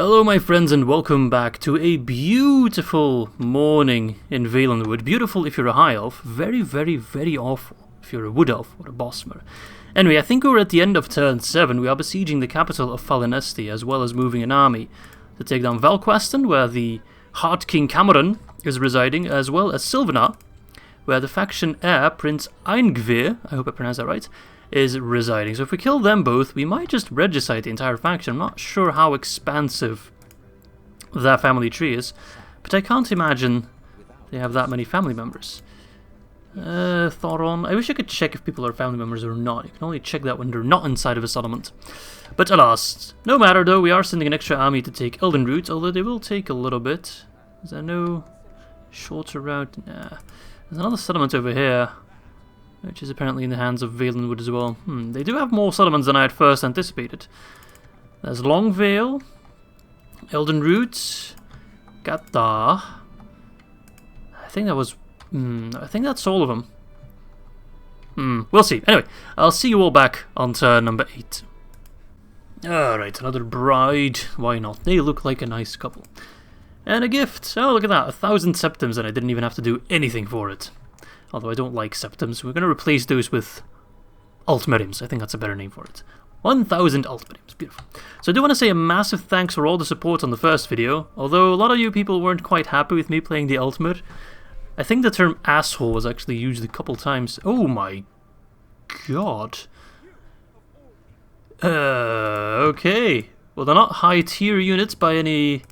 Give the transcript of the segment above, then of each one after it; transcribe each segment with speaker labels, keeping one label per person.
Speaker 1: Hello my friends and welcome back to a beautiful morning in Valenwood. Beautiful if you're a high elf, very awful if you're a wood elf or a bosmer. Anyway, I think we're at the end of turn 7. We are besieging the capital of Falanesti as well as moving an army to take down Velqueston, where the Heart King Cameron is residing, as well as Sylvanar, where the faction heir, Prince Angmar, I hope I pronounced that right, is residing. So if we kill them both, we might just regicide the entire faction. I'm not sure how expansive that family tree is, but I can't imagine they have that many family members. Thoron. I wish I could check if people are family members or not. You can only check that when they're not inside of a settlement. But alas, no matter though, we are sending an extra army to take Eldenroot, although they will take a little bit. Is there no shorter route? Nah. There's another settlement over here, which is apparently in the hands of Valenwood as well. They do have more settlements than I had first anticipated. There's Longvale, Eldenroot, Gathar. I think that was... I think that's all of them. We'll see. Anyway, I'll see you all back on turn number 8. Alright, another bride. Why not? They look like a nice couple. And a gift. Oh, look at that. 1,000 septims, and I didn't even have to do anything for it. Although I don't like septims. We're going to replace those with Altmerims. I think that's a better name for it. 1,000 Altmerims. Beautiful. So I do want to say a massive thanks for all the support on the first video. Although a lot of you people weren't quite happy with me playing the Altmer. I think the term asshole was actually used a couple times. Oh my god. Okay. Well, they're not high tier units by any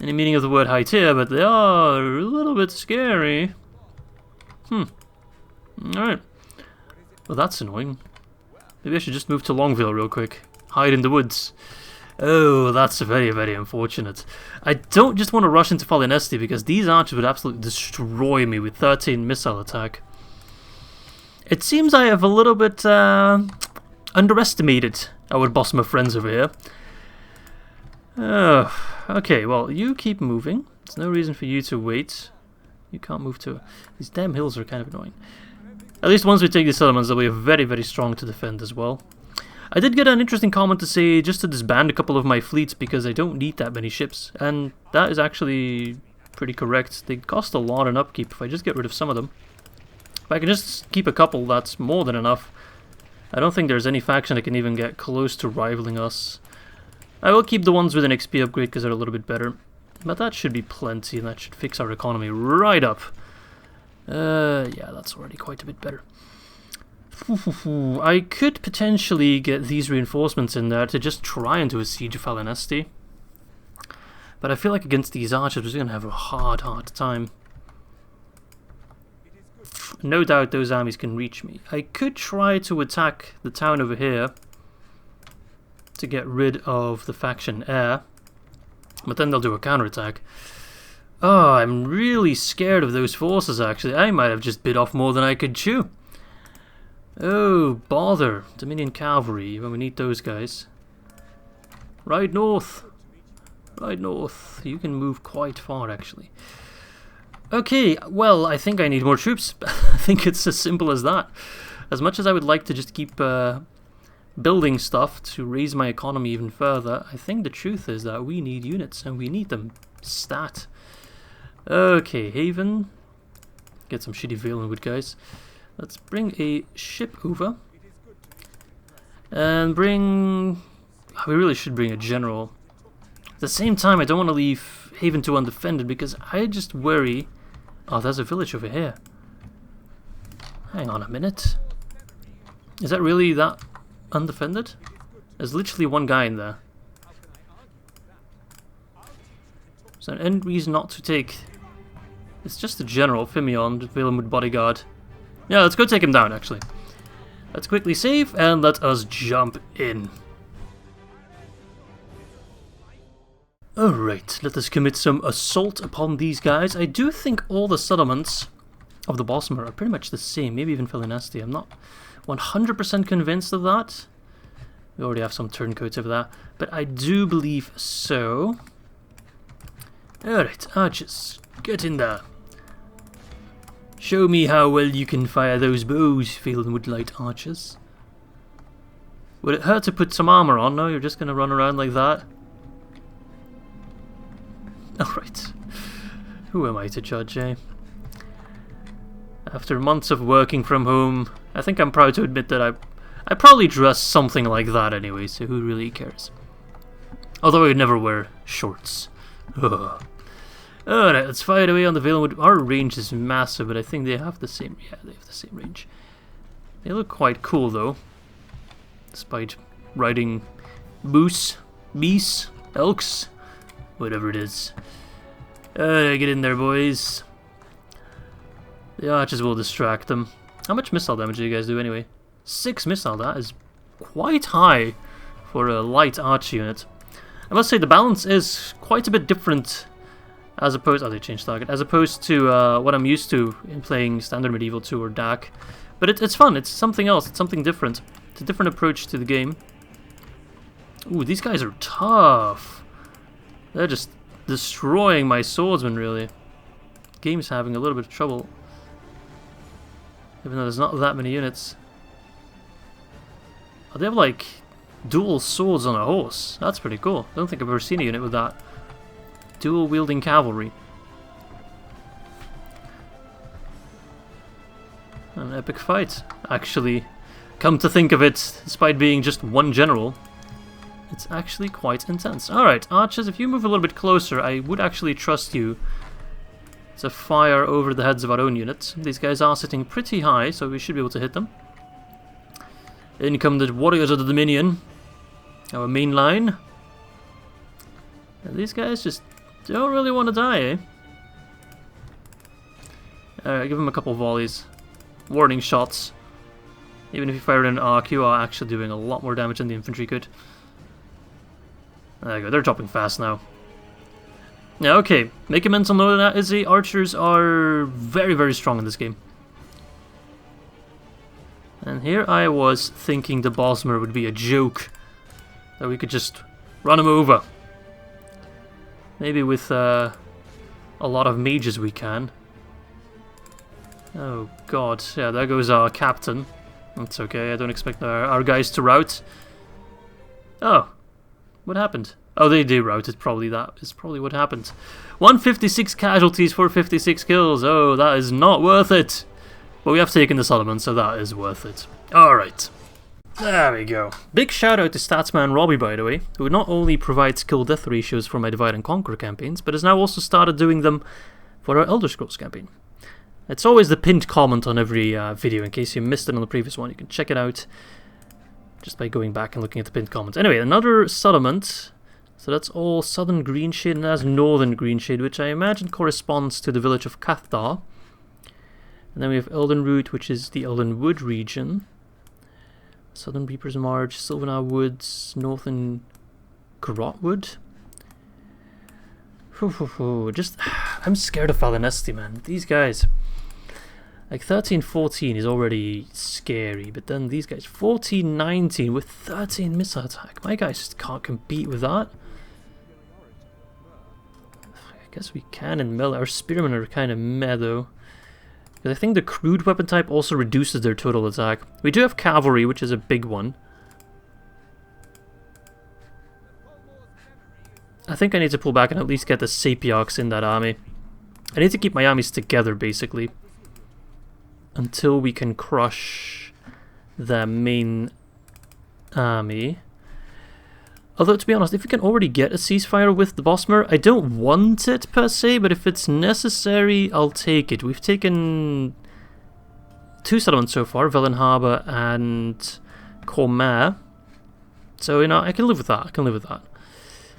Speaker 1: meaning of the word high tier, but they are a little bit scary. Alright. Well, that's annoying. Maybe I should just move to Longvale real quick. Hide in the woods. Oh, that's very unfortunate. I don't just want to rush into Falanesti because these archers would absolutely destroy me with 13 missile attack. It seems I have a little bit underestimated our Bosmer friends over here. Okay, well, you keep moving. There's no reason for you to wait. You can't move to... These damn hills are kind of annoying. At least once we take these settlements, they'll be very strong to defend as well. I did get an interesting comment to say just to disband a couple of my fleets because I don't need that many ships. And that is actually pretty correct. They cost a lot in upkeep if I just get rid of some of them. If I can just keep a couple, that's more than enough. I don't think there's any faction that can even get close to rivaling us. I will keep the ones with an XP upgrade because they're a little bit better. But that should be plenty and that should fix our economy right up. Yeah, that's already quite a bit better. I could potentially get these reinforcements in there to just try and do a siege of Falanesti. But I feel like against these archers we're going to have a hard time. No doubt those armies can reach me. I could try to attack the town over here to get rid of the faction heir. But then they'll do a counterattack. Oh, I'm really scared of those forces actually. I might have just bit off more than I could chew. Oh, bother. Dominion Cavalry, when we need those guys. Ride north. Ride north. You can move quite far, actually. Okay, well, I think I need more troops. I think it's as simple as that. As much as I would like to just keep building stuff to raise my economy even further, I think the truth is that we need units, and we need them stat. Okay, Haven. Get some shitty Valenwood guys. Let's bring a ship over. And bring... We really should bring a general. At the same time, I don't want to leave Haven 2 undefended because I just worry... Oh, there's a village over here. Hang on a minute. Is that really that undefended? There's literally one guy in there. Is there any reason not to take... It's just a general, Fimion, the Valenwood bodyguard. Yeah, let's go take him down, actually. Let's quickly save, and let us jump in. Alright, let us commit some assault upon these guys. I do think all the settlements of the Bosmer are pretty much the same, maybe even Falanesti. I'm not 100% convinced of that. We already have some turncoats over that, but I do believe so. Alright, archers, get in there. Show me how well you can fire those bows, Valenwood light archers. Would it hurt to put some armor on? No, you're just going to run around like that? Alright. Who am I to judge, eh? After months of working from home, I think I'm proud to admit that I probably dress something like that anyway, so who really cares? Although I would never wear shorts. Ugh. Alright, let's fight away on the Valenwood. Our range is massive, but I think they have the same... Yeah, they have the same range. They look quite cool, though. Despite riding moose, meese, elks, whatever it is. Get in there, boys. The archers will distract them. How much missile damage do you guys do, anyway? 6 missile, that is quite high for a light archer unit. I must say, the balance is quite a bit different as opposed... Oh, they changed target. As opposed to what I'm used to in playing Standard Medieval 2 or DAC. But it's fun. It's something else. It's something different. It's a different approach to the game. Ooh, these guys are tough. They're just destroying my swordsman, really. Game's having a little bit of trouble. Even though there's not that many units. Oh, they have, like, dual swords on a horse. That's pretty cool. I don't think I've ever seen a unit with that. Dual-wielding cavalry. An epic fight, actually. Come to think of it, despite being just one general, it's actually quite intense. Alright, archers, if you move a little bit closer, I would actually trust you to fire over the heads of our own units. These guys are sitting pretty high, so we should be able to hit them. In come the warriors of the Dominion. Our main line. And these guys just don't really want to die, eh? Alright, give them a couple volleys. Warning shots. Even if you fire in an arc, you are actually doing a lot more damage than the infantry could. There you go, they're dropping fast now. Yeah, okay. Make a mental note of that, Izzy. Archers are very, very strong in this game. And here I was thinking the Bosmer would be a joke. That we could just run him over. Maybe with a lot of mages we can. Oh god, yeah, there goes our captain. That's okay, I don't expect our guys to rout. Oh, what happened? Oh, they routed, probably that is probably what happened. 156 casualties for 56 kills, oh, that is not worth it. But we have taken the settlement, so that is worth it. Alright. There we go. Big shout out to Statsman Robbie, by the way, who not only provides kill death ratios for my Divide and Conquer campaigns, but has now also started doing them for our Elder Scrolls campaign. It's always the pinned comment on every video, in case you missed it on the previous one. You can check it out just by going back and looking at the pinned comments. Anyway, another settlement. So that's all southern Greenshade, and that's northern Greenshade, which I imagine corresponds to the village of Cathar. And then we have Eldenroot, which is the Eldenwood region. Southern Reaper's March, Sylvanar Woods, northern Grotwood. Just, I'm scared of Falanesti, man. These guys, like 13-14 is already scary, but then these guys, 14-19 with 13 missile attack. My guys just can't compete with that. I guess we can in melee. Our spearmen are kind of meh though. Because I think the crude weapon type also reduces their total attack. We do have cavalry, which is a big one. I think I need to pull back and at least get the Sapiarchs in that army. I need to keep my armies together, basically. Until we can crush the main army. Although, to be honest, if we can already get a ceasefire with the Bosmer, I don't want it per se, but if it's necessary, I'll take it. We've taken 2 settlements so far, Velen Harbour and Cormair. So, you know, I can live with that. I can live with that.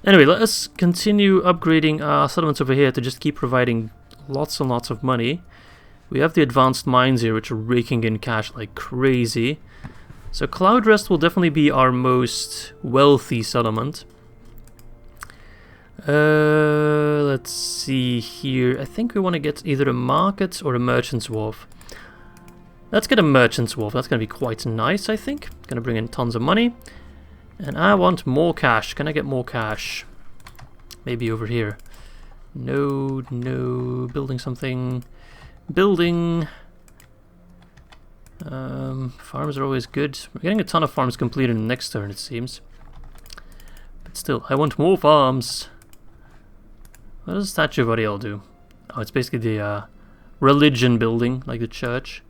Speaker 1: Anyway, let us continue upgrading our settlements over here to just keep providing lots and lots of money. We have the advanced mines here, which are raking in cash like crazy. So Cloudrest will definitely be our most wealthy settlement. Let's see here. I think we want to get either a market or a merchant's wharf. Let's get a merchant's wharf. That's going to be quite nice, I think. Going to bring in tons of money. And I want more cash. Can I get more cash? Maybe over here. No, no. Building something. Building. Farms are always good. We're getting a ton of farms completed in the next turn, it seems. But still, I want more farms. What does the Statue of Ariel do? Oh, it's basically the religion building, like the church.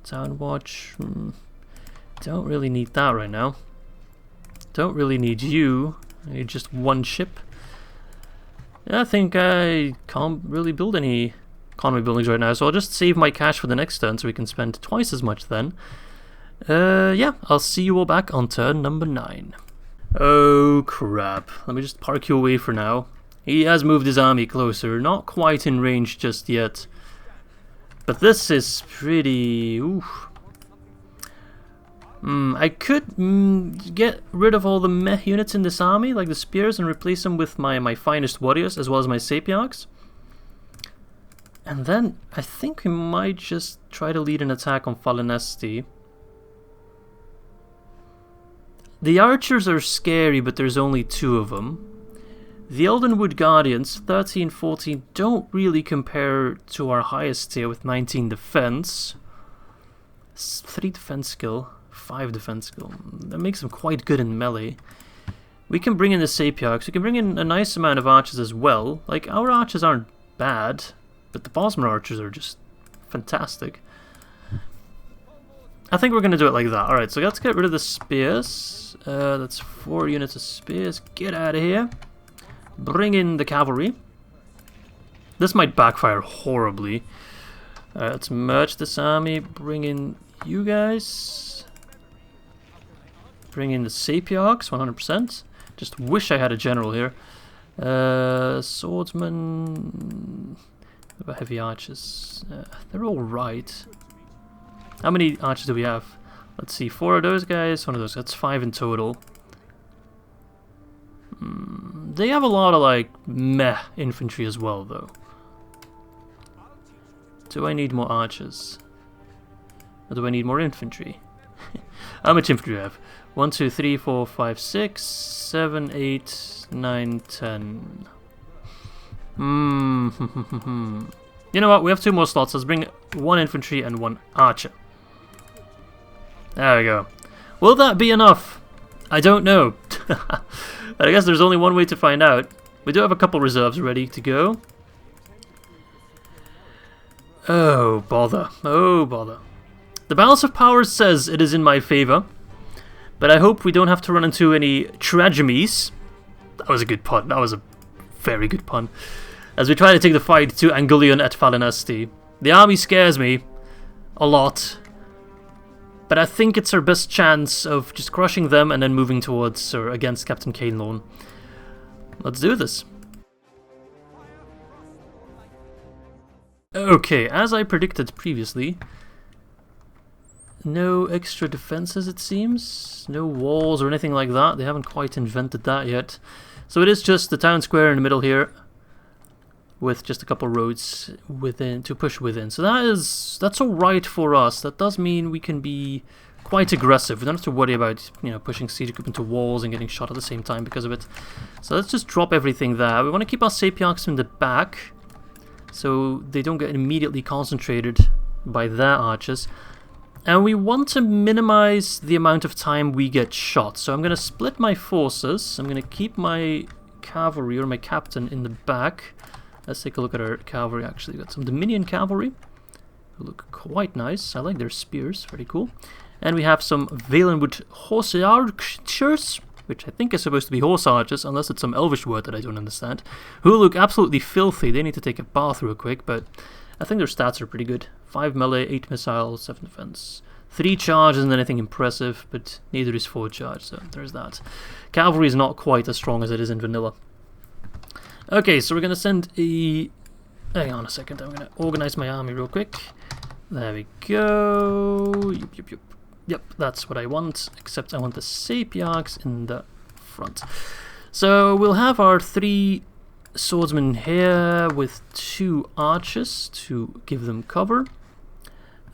Speaker 1: Town Watch. Don't really need that right now. Don't really need you. I need just one ship. Yeah, I think I can't really build any economy buildings right now, so I'll just save my cash for the next turn so we can spend twice as much then. Yeah, I'll see you all back on turn number 9. Oh crap. Let me just park you away for now. He has moved his army closer, not quite in range just yet. But this is pretty... oof. I could get rid of all the meh units in this army, like the spears, and replace them with my finest warriors, as well as my sapiarchs. And then, I think we might just try to lead an attack on Falanesti. The archers are scary, but there's only 2 of them. The Eldenwood Guardians, 13, 14, don't really compare to our highest tier with 19 defense. 3 defense skill, 5 defense skill. That makes them quite good in melee. We can bring in the Sapiarchs. We can bring in a nice amount of archers as well. Like, our archers aren't bad, but the Bosmer archers are just fantastic. I think we're going to do it like that. Alright, so let's get rid of the spears. That's 4 units of spears. Get out of here. Bring in the cavalry. This might backfire horribly. Let's merge this army. Bring in you guys. Bring in the Sapiarchs, 100%. Just wish I had a general here. Swordsmen. What about heavy archers? They're all right. How many archers do we have? Let's see, 4 of those guys, 1 of those. That's 5 in total. They have a lot of, like, meh infantry as well, though. Do I need more archers? Or do I need more infantry? How much infantry do I have? 1, 2, 3, 4, 5, 6, 7, 8, 9, 10. You know what? We have 2 more slots. Let's bring 1 infantry and 1 archer. There we go. Will that be enough? I don't know. I guess there's only one way to find out. We do have a couple reserves ready to go. Oh, bother. Oh, bother. The balance of power says it is in my favor, but I hope we don't have to run into any tragedies. That was a good pun. That was a very good pun. As we try to take the fight to Angolion at Falanesti. The army scares me a lot, but I think it's our best chance of just crushing them and then moving towards or against Captain Cainlorn. Let's do this. Okay, as I predicted previously, no extra defenses it seems, no walls or anything like that. They haven't quite invented that yet. So it is just the town square in the middle here, with just a couple roads within to push within. So that's all right for us. That does mean we can be quite aggressive. We don't have to worry about, you know, pushing siege group into walls and getting shot at the same time because of it. So let's just drop everything there. We want to keep our Sapiarchs in the back, so they don't get immediately concentrated by their archers. And we want to minimize the amount of time we get shot. So I'm going to split my forces. I'm going to keep my cavalry or my captain in the back. Let's take a look at our cavalry actually. We've got some Dominion cavalry who look quite nice. I like their spears, very cool. And we have some Valenwood horse archers, which I think is supposed to be horse archers, unless it's some Elvish word that I don't understand, who look absolutely filthy. They need to take a bath real quick, but I think their stats are pretty good. 5 melee, 8 missiles, 7 defense. 3 charge isn't anything impressive, but neither is 4 charge, so there's that. Cavalry is not quite as strong as it is in vanilla. Okay, so we're going to send a... Hang on a second, I'm going to organize my army real quick. There we go. Yep, that's what I want, except I want the Sapiarchs in the front. So we'll have our 3 swordsmen here with 2 archers to give them cover.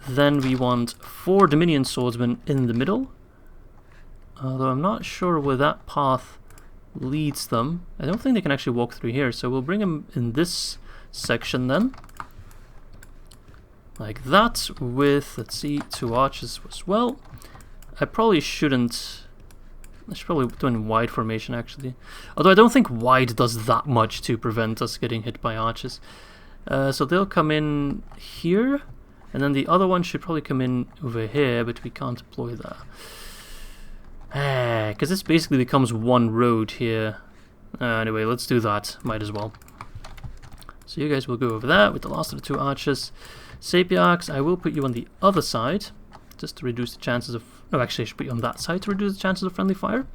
Speaker 1: Then we want 4 Dominion swordsmen in the middle. Although I'm not sure where that path leads them. I don't think they can actually walk through here, so we'll bring them in this section then. Like that, with, let's see, 2 archers as well. I probably shouldn't I should probably do it in wide formation, actually. Although I don't think wide does that much to prevent us getting hit by archers. So they'll come in here, and then the other one should probably come in over here, but we can't deploy that. Because this basically becomes one road here. Anyway, let's do that. Might as well. So you guys will go over there with the last of the 2 archers. Sapiarchs, I will put you on the other side, just to reduce the chances of... No, actually I should put you on that side to reduce the chances of friendly fire.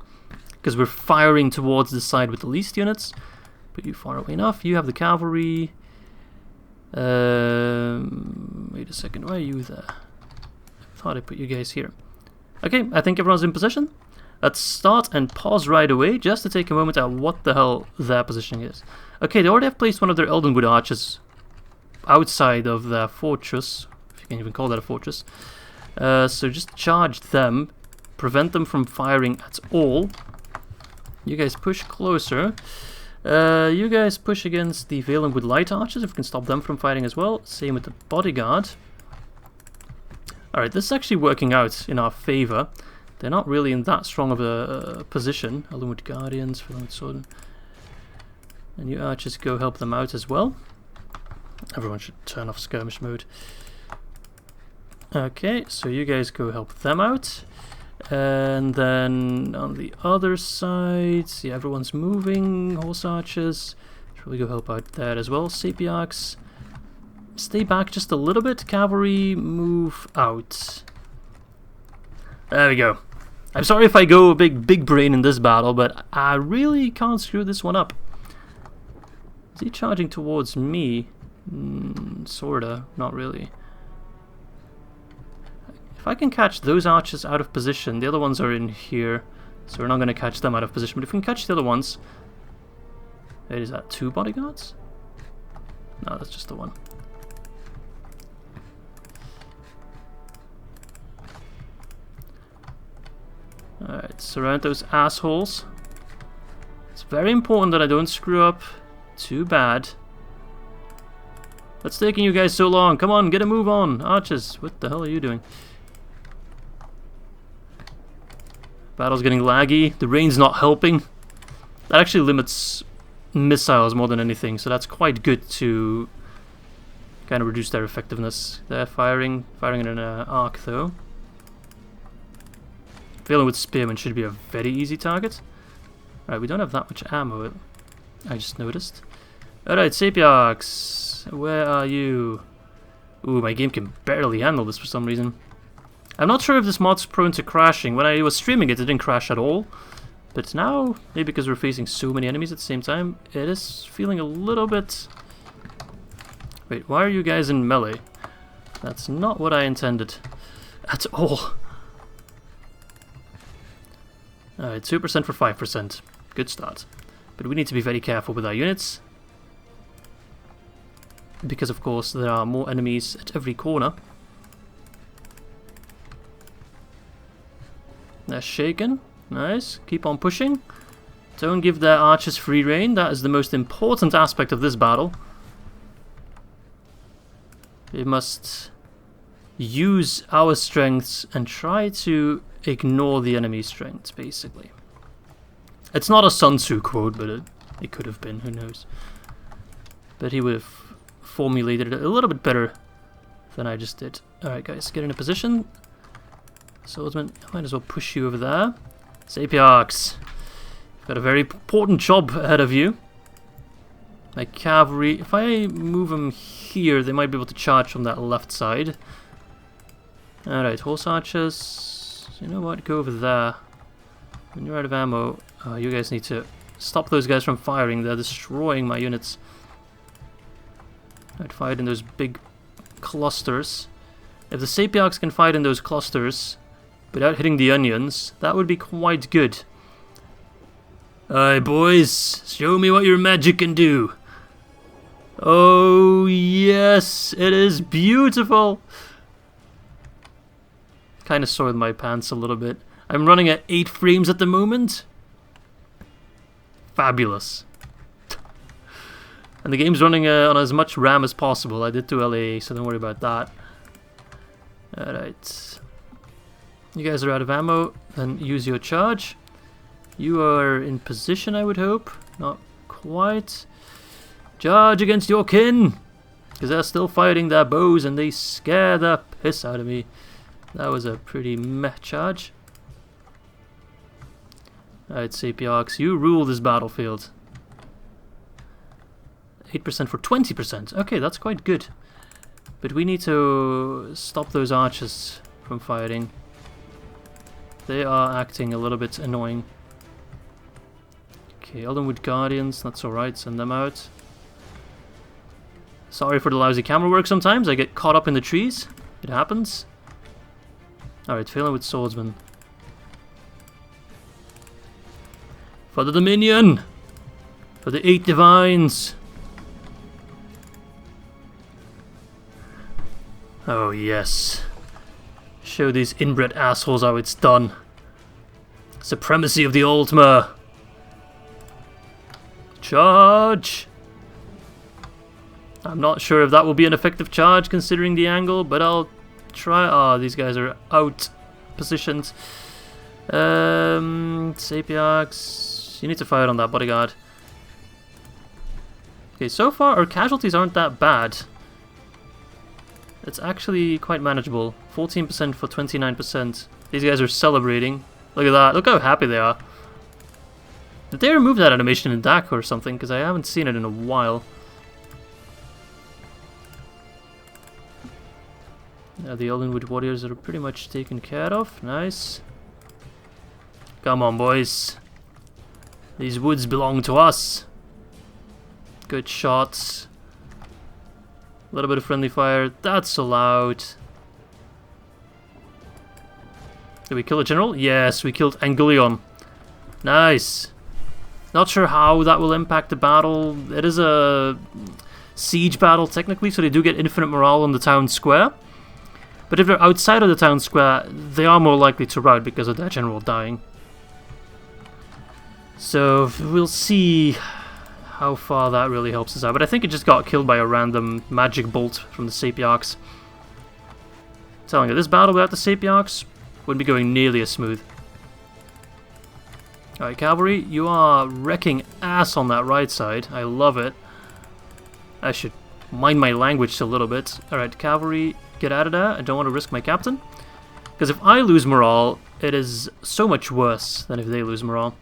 Speaker 1: Because we're firing towards the side with the least units. Put you far away enough. You have the cavalry. Wait a second, why are you there? I thought I put you guys here. Okay, I think everyone's in position. Let's start and pause right away, just to take a moment at what the hell their positioning is. Okay, they already have placed one of their Eldenwood archers outside of their fortress, if you can even call that a fortress. So just charge them, prevent them from firing at all. You guys push closer. You guys push against the Valenwood light archers, if we can stop them from fighting as well. Same with the bodyguard. Alright, this is actually working out in our favor. They're not really in that strong of a position. Aldmeri Guardians, Valenwood Sword. And you archers go help them out as well. Everyone should turn off skirmish mode. Okay, so you guys go help them out. And then on the other side, see, everyone's moving. Horse archers. Should we go help out there as well? Sapiarchs, stay back just a little bit. Cavalry, move out. There we go. I'm sorry if I go big brain in this battle, but I really can't screw this one up. Is he charging towards me? Sorta, not really. If I can catch those archers out of position, the other ones are in here, so we're not going to catch them out of position. But if we can catch the other ones... Wait, is that 2 bodyguards? No, that's just the one. Alright, surround those assholes. It's very important that I don't screw up too bad. What's taking you guys so long? Come on, get a move on. Archers, what the hell are you doing? Battle's getting laggy. The rain's not helping. That actually limits missiles more than anything, so that's quite good to kind of reduce their effectiveness. They're firing in an arc though. Valenwood spearmen should be a very easy target. Alright, we don't have that much ammo, I just noticed. Alright, Sapiarchs, where are you? Ooh, my game can barely handle this for some reason. I'm not sure if this mod's prone to crashing. When I was streaming it, it didn't crash at all. But now, maybe because we're facing so many enemies at the same time, it is feeling a little bit... Wait, why are you guys in melee? That's not what I intended at all. Alright, 2% for 5%. Good start. But we need to be very careful with our units. Because, of course, there are more enemies at every corner. They're shaken. Nice. Keep on pushing. Don't give their archers free rein. That is the most important aspect of this battle. We must use our strengths and try to ignore the enemy's strengths, basically. It's not a Sun Tzu quote, but it could have been. Who knows? But he would have formulated it a little bit better than I just did. Alright, guys, get in a position. Swordsman, I might as well push you over there. Sapiarchs, you've got a very important job ahead of you. My cavalry, if I move them here, they might be able to charge from that left side. Alright, horse archers, you know what, go over there. When you're out of ammo, you guys need to stop those guys from firing. They're destroying my units. I'd fight in those big clusters. If the Sapiarchs can fight in those clusters without hitting the onions, that would be quite good. Alright, boys, show me what your magic can do. Oh yes, it is beautiful. Kind of soiled my pants a little bit. I'm running at 8 frames at the moment. Fabulous. And the game's running on as much RAM as possible. I did 2 LA, so don't worry about that. Alright. You guys are out of ammo, then use your charge. You are in position, I would hope. Not quite. Charge against your kin! Because they're still fighting their bows and they scare the piss out of me. That was a pretty meh charge. Alright, Sapiarchs, you rule this battlefield. 8% for 20%. Okay, that's quite good. But we need to stop those archers from fighting. They are acting a little bit annoying. Okay, Eldenwood Guardians, that's alright, send them out. Sorry for the lousy camera work sometimes, I get caught up in the trees. It happens. Alright, Valenwood Swordsman. For the Dominion! For the 8 Divines! Oh yes. Show these inbred assholes how it's done. Supremacy of the Aldmeri! Charge! I'm not sure if that will be an effective charge considering the angle, but I'll try. Oh, these guys are out positioned. Sapiarchs, you need to fire on that bodyguard. Okay, so far our casualties aren't that bad. It's actually quite manageable. 14% for 29%. These guys are celebrating. Look at that. Look how happy they are. Did they remove that animation in DAC or something? Because I haven't seen it in a while. Yeah, the Eldenwood warriors are pretty much taken care of. Nice. Come on, boys. These woods belong to us. Good shots. A little bit of friendly fire. That's allowed. Did we kill a general? Yes, we killed Angolion. Nice. Not sure how that will impact the battle. It is a siege battle technically, so they do get infinite morale on the town square. But if they're outside of the town square, they are more likely to rout because of their general dying. So we'll see how far that really helps us out. But I think it just got killed by a random magic bolt from the Sapiarchs. Telling you, this battle without the Sapiarchs wouldn't be going nearly as smooth. Alright, cavalry, you are wrecking ass on that right side. I love it. I should mind my language a little bit. Alright, cavalry, get out of there. I don't want to risk my captain. Because if I lose morale, it is so much worse than if they lose morale.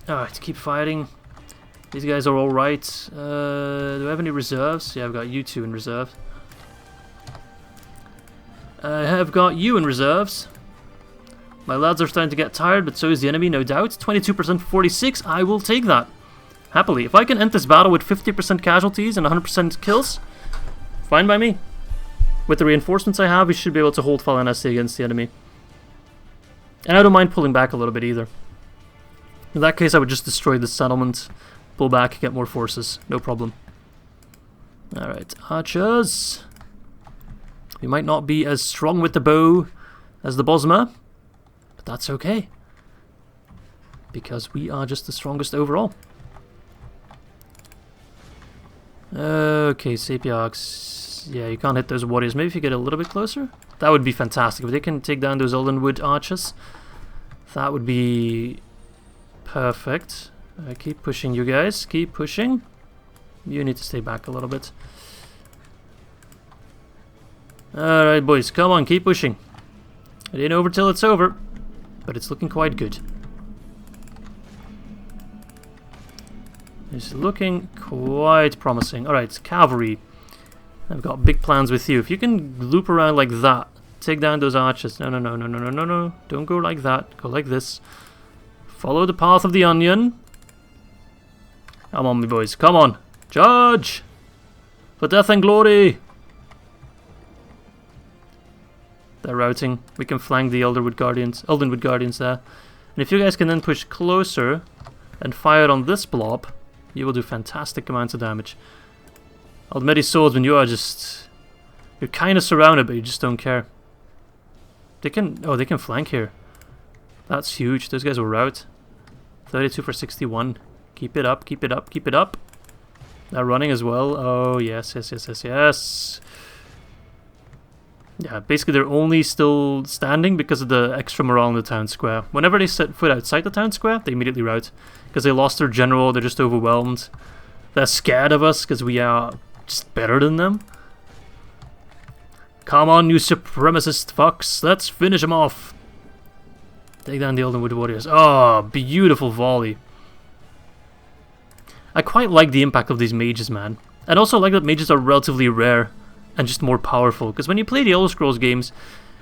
Speaker 1: Alright, keep fighting. These guys are alright. Do I have any reserves? Yeah, I've got you two in reserve. I have got you in reserves. My lads are starting to get tired, but so is the enemy, no doubt. 22% 46, I will take that. Happily. If I can end this battle with 50% casualties and 100% kills, fine by me. With the reinforcements I have, we should be able to hold Falanesti against the enemy. And I don't mind pulling back a little bit either. In that case, I would just destroy the settlement, pull back, get more forces. No problem. Alright, archers. We might not be as strong with the bow as the Bosma, but that's okay. Because we are just the strongest overall. Okay, Sapiarchs. Yeah, you can't hit those warriors. Maybe if you get a little bit closer? That would be fantastic. If they can take down those Eldenwood archers, that would be perfect. Keep pushing, you guys. Keep pushing. You need to stay back a little bit. Alright, boys. Come on, keep pushing. It ain't over till it's over. But it's looking quite good. It's looking quite promising. Alright, cavalry. I've got big plans with you. If you can loop around like that, take down those archers. No, no, no, no, no, no, no, no. Don't go like that. Go like this. Follow the path of the onion. Come on, me boys. Come on. Charge! For death and glory! They're routing. We can flank the Eldenwood Guardians there. And if you guys can then push closer and fire on this blob, you will do fantastic amounts of damage. Aldmeri Swordsman, you are just... You're kind of surrounded, but you just don't care. They can... Oh, they can flank here. That's huge. Those guys will rout. 32 for 61. Keep it up, keep it up, keep it up. They're running as well. Oh, yes, yes, yes, yes, yes. Yeah, basically they're only still standing because of the extra morale in the town square. Whenever they set foot outside the town square, they immediately rout. Because they lost their general, they're just overwhelmed. They're scared of us because we are just better than them. Come on, you supremacist fucks, let's finish them off. Take down the Aldmeri warriors. Oh, beautiful volley. I quite like the impact of these mages, man. And also like that mages are relatively rare and just more powerful. Because when you play the Elder Scrolls games,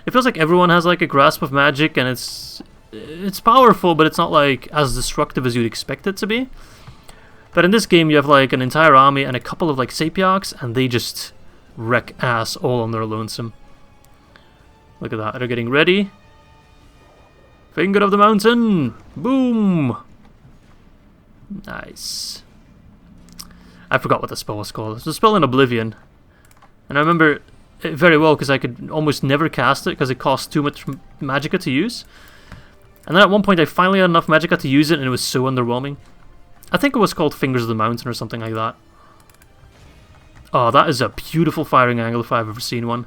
Speaker 1: it feels like everyone has like a grasp of magic and it's powerful, but it's not like as destructive as you'd expect it to be. But in this game you have like an entire army and a couple of like sapiarchs, and they just wreck ass all on their lonesome. Look at that, they're getting ready. Finger of the mountain! Boom! Nice. I forgot what the spell was called. It was a spell in Oblivion. And I remember it very well because I could almost never cast it because it cost too much magicka to use. And then at one point I finally had enough magicka to use it and it was so underwhelming. I think it was called Fingers of the Mountain or something like that. Oh, that is a beautiful firing angle if I've ever seen one.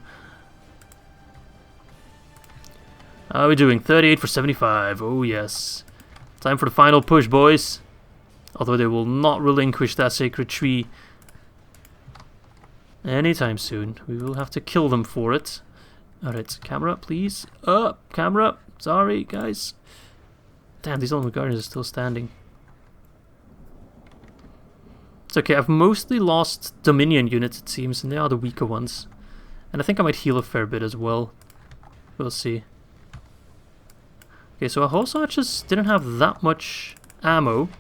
Speaker 1: How are we doing? 38 for 75. Oh yes. Time for the final push, boys. Although they will not relinquish that sacred tree anytime soon. We will have to kill them for it. Alright, camera, please. Camera. Sorry, guys. Damn, these Aldmeri guardians are still standing. It's okay, I've mostly lost Dominion units, it seems, and they are the weaker ones. And I think I might heal a fair bit as well. We'll see. Okay, so our horse archers didn't have that much ammo.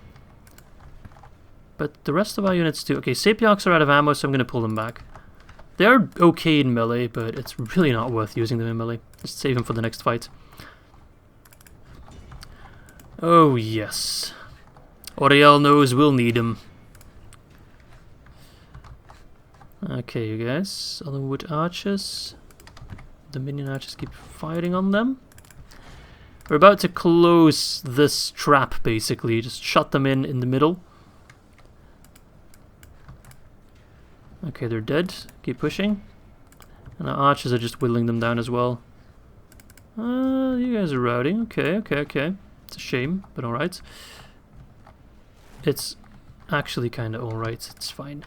Speaker 1: But the rest of our units do. Okay, sapiarchs are out of ammo, so I'm going to pull them back. They are okay in melee, but it's really not worth using them in melee. Just save them for the next fight. Oh, yes. Oriel knows we'll need him. Okay, you guys. Otherwood archers. Dominion archers keep firing on them. We're about to close this trap, basically. Just shut them in the middle. Okay, they're dead. Keep pushing. And our archers are just whittling them down as well. You guys are routing. Okay. It's a shame, but alright. It's actually kind of alright. It's fine.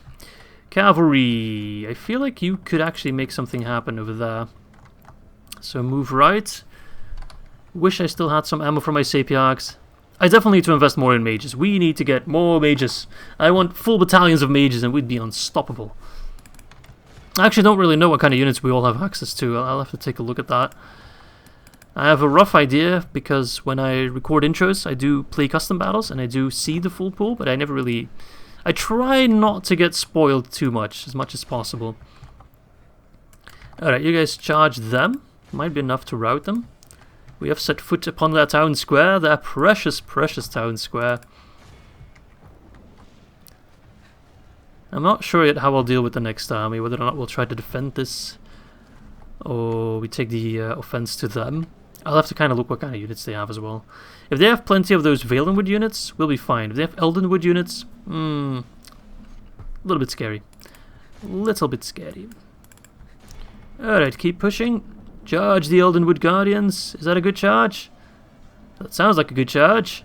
Speaker 1: Cavalry. I feel like you could actually make something happen over there. So move right. Wish I still had some ammo for my sapiarchs. I definitely need to invest more in mages. We need to get more mages. I want full battalions of mages and we'd be unstoppable. I actually don't really know what kind of units we all have access to. I'll have to take a look at that. I have a rough idea because when I record intros, I do play custom battles and I do see the full pool, but I never really... I try not to get spoiled too much as possible. Alright, you guys charge them. Might be enough to rout them. We have set foot upon their town square, their precious, precious town square. I'm not sure yet how I'll deal with the next army, whether or not we'll try to defend this, or we take the offense to them. I'll have to kind of look what kind of units they have as well. If they have plenty of those Valenwood units, we'll be fine. If they have Eldenwood units, a little bit scary. Little bit scary. Alright, keep pushing. Charge the Eldenwood Guardians. Is that a good charge? That sounds like a good charge.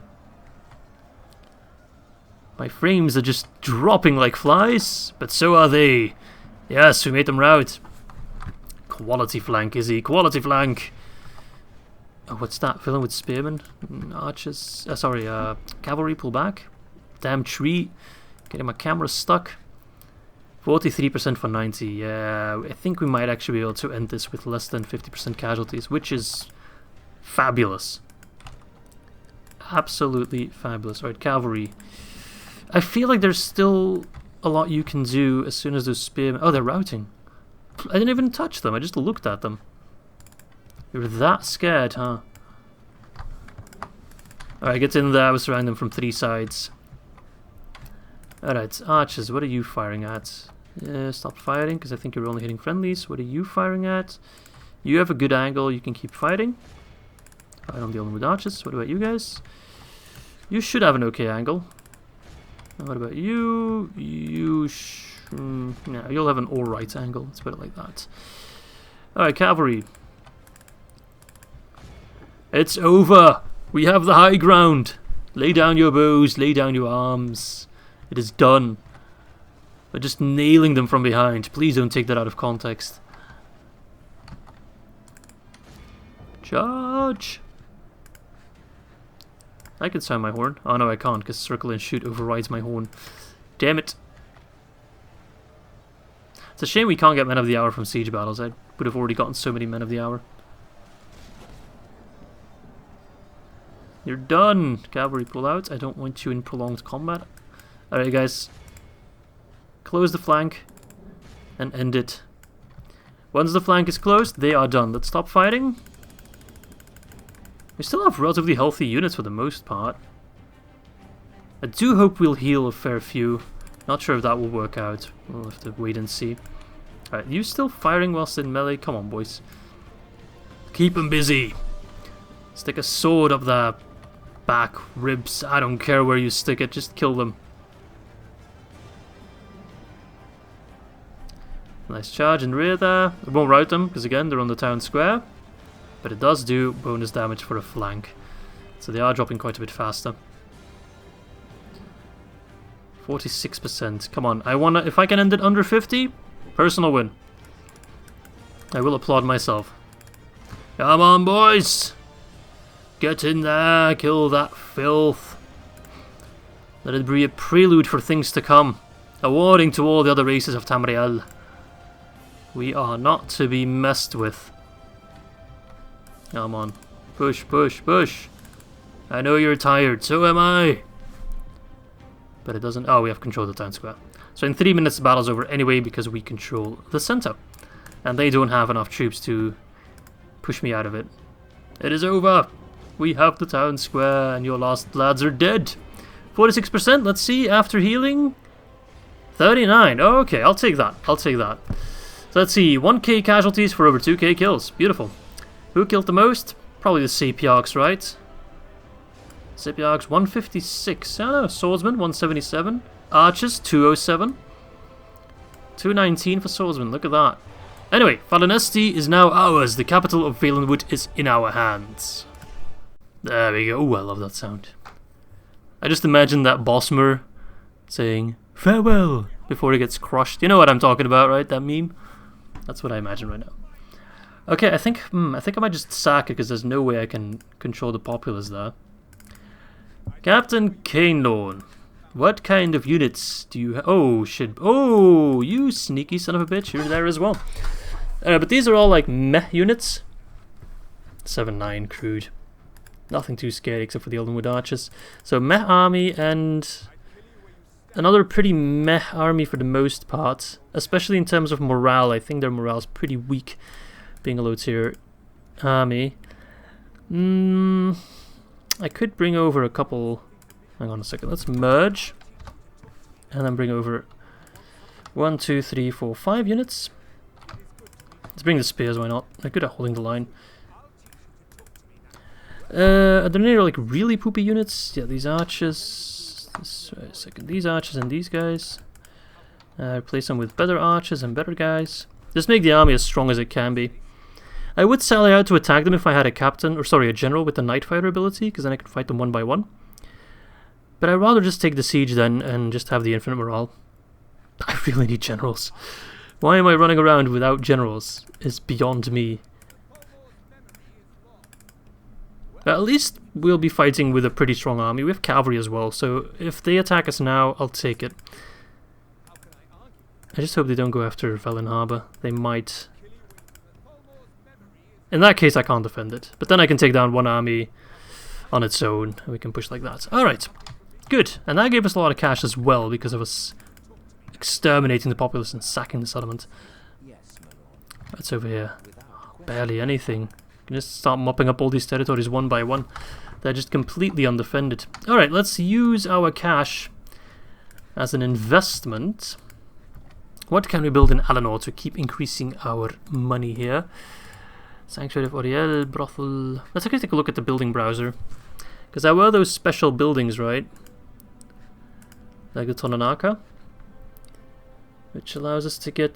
Speaker 1: My frames are just dropping like flies, but so are they. Yes, we made them rout. Quality flank, Izzy. Quality flank. Oh, what's that? Villain with spearmen? Archers. Cavalry, pull back. Damn tree. Getting my camera stuck. 43% for 90. Yeah, I think we might actually be able to end this with less than 50% casualties, which is fabulous. Absolutely fabulous. Alright, cavalry. I feel like there's still a lot you can do as soon as those spearmen... Oh, they're routing. I didn't even touch them. I just looked at them. You're that scared, huh? Alright, get in there. I was surrounding them from 3 sides. Alright, archers, what are you firing at? Stop firing, because I think you're only hitting friendlies. What are you firing at? You have a good angle, you can keep fighting. I'm dealing with archers. What about you guys? You should have an okay angle. And what about you? You no, you'll have an alright angle, let's put it like that. Alright, cavalry. It's over! We have the high ground! Lay down your bows, lay down your arms. It is done. We're just nailing them from behind. Please don't take that out of context. Charge! I can sound my horn. Oh no, I can't, because circle and shoot overrides my horn. Damn it. It's a shame we can't get Men of the Hour from siege battles. I would have already gotten so many Men of the Hour. You're done! Cavalry, pull out. I don't want you in prolonged combat. Alright guys. Close the flank. And end it. Once the flank is closed, they are done. Let's stop fighting. We still have relatively healthy units for the most part. I do hope we'll heal a fair few. Not sure if that will work out. We'll have to wait and see. Alright, you still firing whilst in melee? Come on, boys. Keep them busy. Stick a sword up their back, ribs. I don't care where you stick it, just kill them. Nice charge in rear there. It won't rout them, because again, they're on the town square. But it does do bonus damage for a flank. So they are dropping quite a bit faster. 46%. Come on, I wanna, if I can end it under 50, personal win. I will applaud myself. Come on, boys! Get in there, kill that filth. Let it be a prelude for things to come. A warning to all the other races of Tamriel. We are not to be messed with. Come on. Push, push, push. I know you're tired, so am I. But it doesn't... Oh, we have control of the town square. So in 3 minutes the battle's over anyway because we control the center. And they don't have enough troops to push me out of it. It is over. We have the town square and your last lads are dead. 46%, let's see, after healing. 39, okay, I'll take that, I'll take that. So let's see, 1k casualties for over 2k kills, beautiful. Who killed the most? Probably the Sapiarchs, right? Sapiarchs 156, oh no, Swordsman 177, Archers 207. 219 for Swordsman, look at that. Anyway, Falanesti is now ours, the capital of Valenwood is in our hands. There we go. Ooh, I love that sound. I just imagine that Bosmer saying farewell before he gets crushed. You know what I'm talking about, right? That meme? That's what I imagine right now. Okay, I think I might just sack it because there's no way I can control the populace there. Captain Cainlorn, what kind of units do you have? Oh, shit. Oh, you sneaky son of a bitch. You're there as well. But these are all like meh units. 7-9 crude. Nothing too scary except for the Aldmeri archers. So meh army and another pretty meh army for the most part. Especially in terms of morale. I think their morale is pretty weak. Being a low tier army. I could bring over a couple... Hang on a second. Let's merge. And then bring over 1, 2, 3, 4, 5 units. Let's bring the spears, why not? They're good at holding the line. Are there any like really poopy units? Yeah, these archers. These archers and these guys. Replace them with better archers and better guys. Just make the army as strong as it can be. I would sally out to attack them if I had a captain, or sorry, a general with the night fighter ability, because then I could fight them one by one. But I'd rather just take the siege then and just have the infinite morale. I really need generals. Why am I running around without generals? Is beyond me. At least we'll be fighting with a pretty strong army. We have cavalry as well, so if they attack us now, I'll take it. I just hope they don't go after Valen Harbour. They might. In that case, I can't defend it. But then I can take down one army on its own, and we can push like that. Alright, good. And that gave us a lot of cash as well, because of us exterminating the populace and sacking the settlement. That's over here. Barely anything. Just start mopping up all these territories one by one. They're just completely undefended. Alright, let's use our cash as an investment. What can we build in Alanor to keep increasing our money here? Sanctuary of Oriel, Brothel. Let's actually take a look at the building browser. Because there were those special buildings, right? Like the Tonanaka. which allows us to get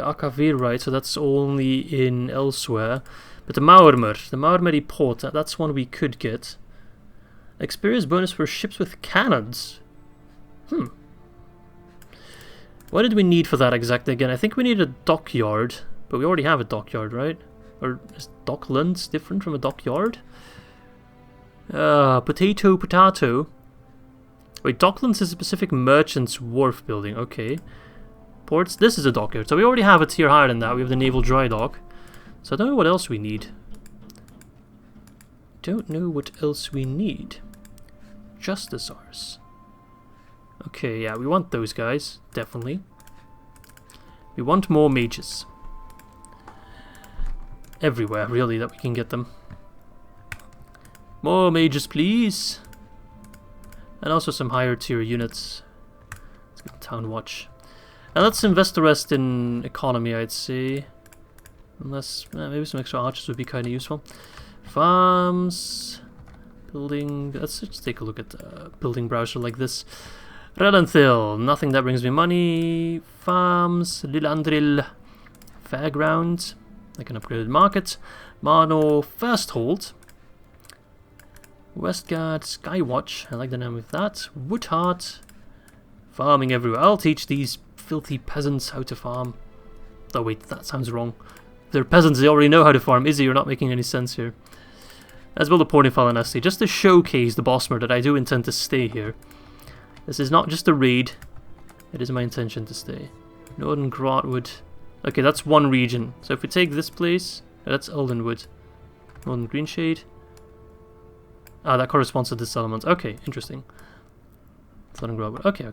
Speaker 1: Akavir, right? So that's only in elsewhere. But the Marmeri port, that's one we could get. Experience bonus for ships with cannons. What did we need for that exactly again? I think we need a dockyard, but we already have a dockyard, right? Or is docklands different from a dockyard? Potato. Wait, docklands is a specific merchant's wharf building. Okay. Ports, this is a dockyard. So we already have a tier higher than that. We have the naval dry dock. So I don't know what else we need. Justicars. Okay, yeah, we want those guys, definitely. We want more mages. Everywhere, really, that we can get them. More mages, please. And also some higher tier units. Let's get Town Watch. And let's invest the rest in economy, I'd say. Unless, maybe some extra archers would be kind of useful. Farms. Building. Let's just take a look at a building browser like this. Relenthil. Nothing that brings me money. Farms. Lilandril. Fairground. Like an upgraded market. Marno. First Hold. Westgard. Skywatch. I like the name of that. Woodheart. Farming everywhere. I'll teach these filthy peasants how to farm. Oh wait, that sounds wrong. If they're peasants, they already know how to farm. Izzy, you're not making any sense here. Let's build a port in Falanesti, just to showcase the Bosmer that I do intend to stay here. This is not just a raid. It is my intention to stay. Northern Grotwood. Okay, that's one region. So if we take this place, that's Eldenwood. Northern Greenshade. Ah, that corresponds to this settlement. Okay, interesting. Southern Grotwood. Okay.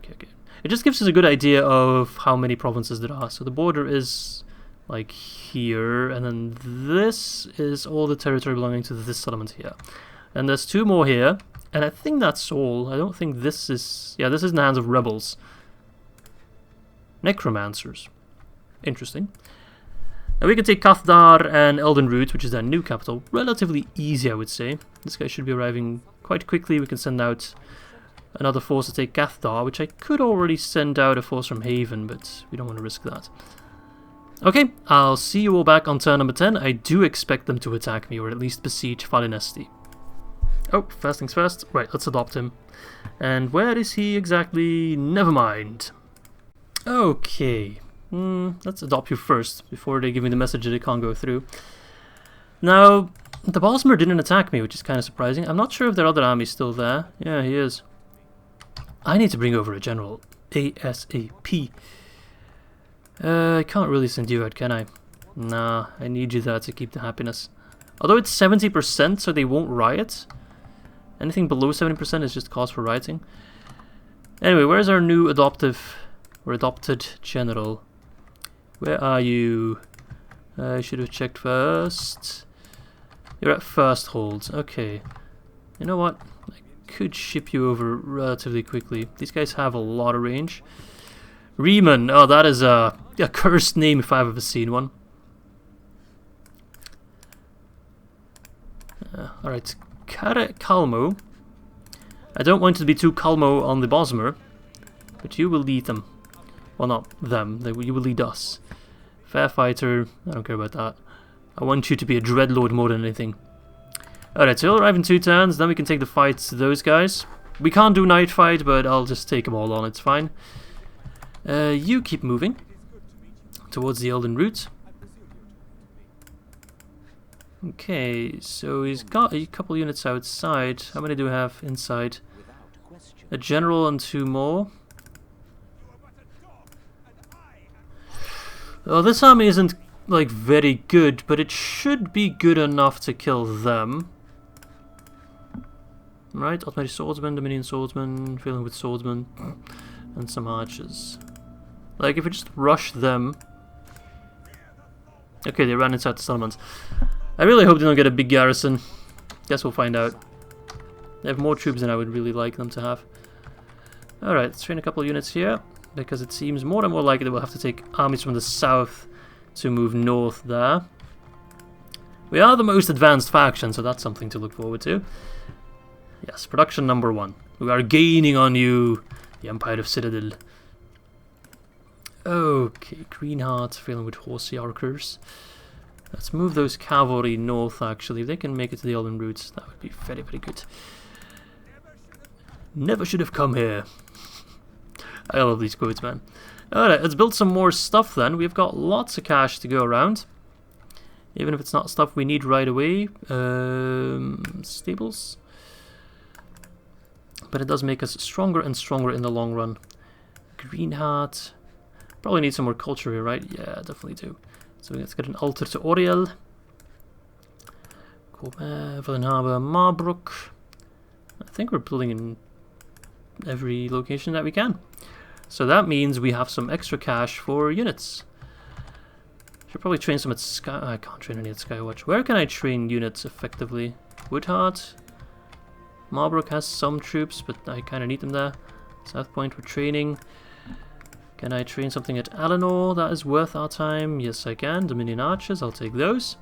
Speaker 1: It just gives us a good idea of how many provinces there are. So the border is like here, and then this is all the territory belonging to this settlement here. And there's two more here, and I think that's all. I don't think this is... Yeah, this is in the hands of rebels. Necromancers. Interesting. Now we can take Cathdar and Eldenroot, which is their new capital. Relatively easy, I would say. This guy should be arriving quite quickly. We can send out another force to take Cathdar, which I could already send out a force from Haven, but we don't want to risk that. Okay, I'll see you all back on turn number 10. I do expect them to attack me, or at least besiege Falanesti. Oh, first things first. Right, let's adopt him. And where is he exactly? Never mind. Okay. Let's adopt you first, before they give me the message that it can't go through. Now, the Bosmer didn't attack me, which is kind of surprising. I'm not sure if their other army's still there. Yeah, he is. I need to bring over a general ASAP. I can't really send you out, can I? Nah, I need you there to keep the happiness. Although it's 70%, so they won't riot. Anything below 70% is just cause for rioting. Anyway, where's our new adopted general? Where are you? I should have checked first. You're at First Hold. Okay. You know what? I could ship you over relatively quickly. These guys have a lot of range. Riemann. Oh, that is a cursed name if I've ever seen one. Alright. Calmo. I don't want to be too Calmo on the Bosmer, but you will lead them. Well, not them. You will lead us. Fair fighter. I don't care about that. I want you to be a dreadlord more than anything. Alright, so he'll arrive in 2 turns, then we can take the fight to those guys. We can't do night fight, but I'll just take them all on, it's fine. You keep moving towards the Elden Root. Okay, so he's got a couple units outside. How many do we have inside? A general and 2 more. Well, this army isn't like very good, but it should be good enough to kill them. Right, Aldmeri swordsman, Dominion swordsman, filling with swordsman, and some archers. Like, if we just rush them... Okay, they ran inside the settlement. I really hope they don't get a big garrison. Guess we'll find out. They have more troops than I would really like them to have. Alright, let's train a couple of units here, because it seems more and more likely that we'll have to take armies from the south to move north there. We are the most advanced faction, so that's something to look forward to. Yes, production number 1. We are gaining on you, the Empire of Citadel. Okay, Green Heart, Valenwood Horsey Archers. Let's move those cavalry north, actually. If they can make it to the Elven routes, that would be very, very good. Never should have come here. I love these quotes, man. Alright, let's build some more stuff then. We've got lots of cash to go around. Even if it's not stuff we need right away. Stables. But it does make us stronger and stronger in the long run. Green Heart. Probably need some more culture here, right? Yeah, definitely do. So let's get an altar to Oriel. Valenhaber, Marbrook. I think we're building in every location that we can. So that means we have some extra cash for units. Should probably train some at Sky... I can't train any at Skywatch. Where can I train units effectively? Woodheart. Marbrook has some troops, but I kind of need them there. South Point we're training. Can I train something at Alinor that is worth our time? Yes, I can. Dominion Archers, I'll take those.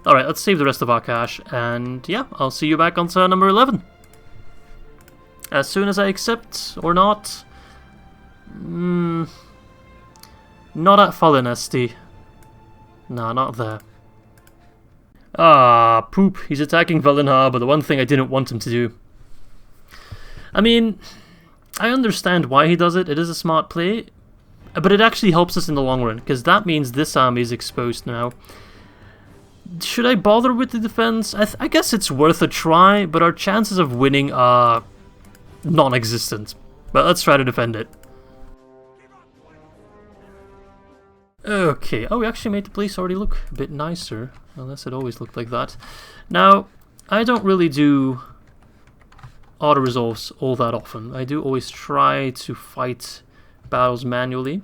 Speaker 1: Alright, let's save the rest of our cash. And yeah, I'll see you back on turn number 11. As soon as I accept, or not. Not at Falanesti. Nah, not there. Ah, poop. He's attacking Valenhaber, the one thing I didn't want him to do. I mean, I understand why he does it. It is a smart play. But it actually helps us in the long run, because that means this army is exposed now. Should I bother with the defense? I guess it's worth a try, but our chances of winning are non-existent. But let's try to defend it. Okay, oh, we actually made the place already look a bit nicer, unless it always looked like that. Now, I don't really do auto-resolves all that often. I do always try to fight battles manually,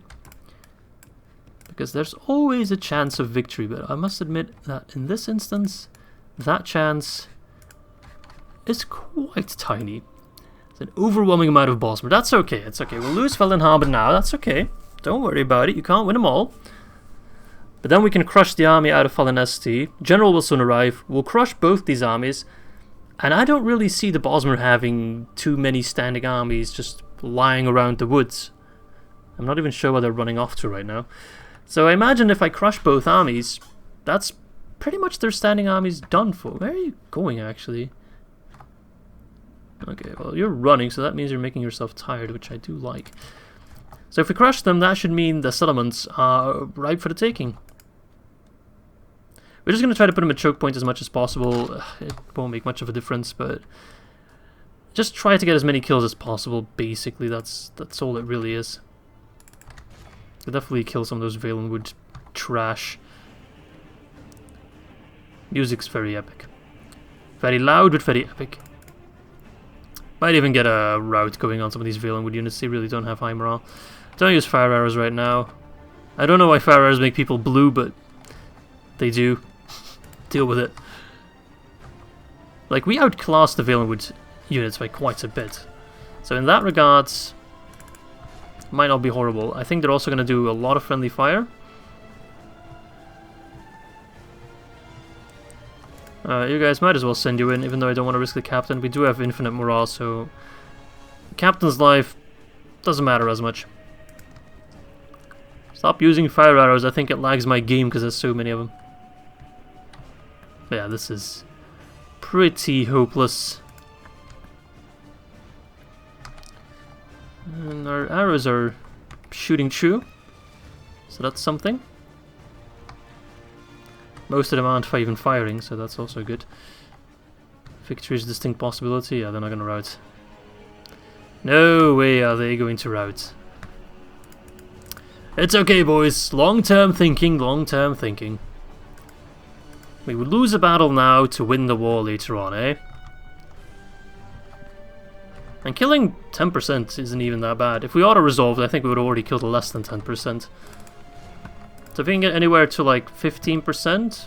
Speaker 1: because there's always a chance of victory, but I must admit that in this instance, that chance is quite tiny. It's an overwhelming amount of boss, but that's okay, it's okay. We'll lose Valenhaber now, that's okay. Don't worry about it, you can't win them all. But then we can crush the army out of Falanesti. General will soon arrive. We'll crush both these armies. And I don't really see the Bosmer having too many standing armies just lying around the woods. I'm not even sure where they're running off to right now. So I imagine if I crush both armies, that's pretty much their standing armies done for. Where are you going, actually? Okay, well, you're running, so that means you're making yourself tired, which I do like. So if we crush them, that should mean the settlements are ripe for the taking. We're just going to try to put them at choke point as much as possible. It won't make much of a difference, but just try to get as many kills as possible, basically. That's all it really is. We'll definitely kill some of those Valenwood trash. Music's very epic. Very loud, but very epic. Might even get a rout going on some of these Valenwood units. They really don't have high morale. Don't use fire arrows right now. I don't know why fire arrows make people blue, but they do. Deal with it. Like, we outclassed the Valenwood units by quite a bit. So in that regards, might not be horrible. I think they're also going to do a lot of friendly fire. You guys might as well send you in, even though I don't want to risk the captain. We do have infinite morale, so captain's life doesn't matter as much. Stop using fire arrows. I think it lags my game because there's so many of them. But yeah, this is pretty hopeless. And our arrows are shooting true, so that's something. Most of them aren't even firing, so that's also good. Victory is a distinct possibility. Yeah, they're not going to rout. No way are they going to rout. It's okay, boys. Long-term thinking, long-term thinking. We would lose a battle now to win the war later on, eh? And killing 10% isn't even that bad. If we auto-resolved, I think we would have already killed less than 10%. So if we can get anywhere to like 15%,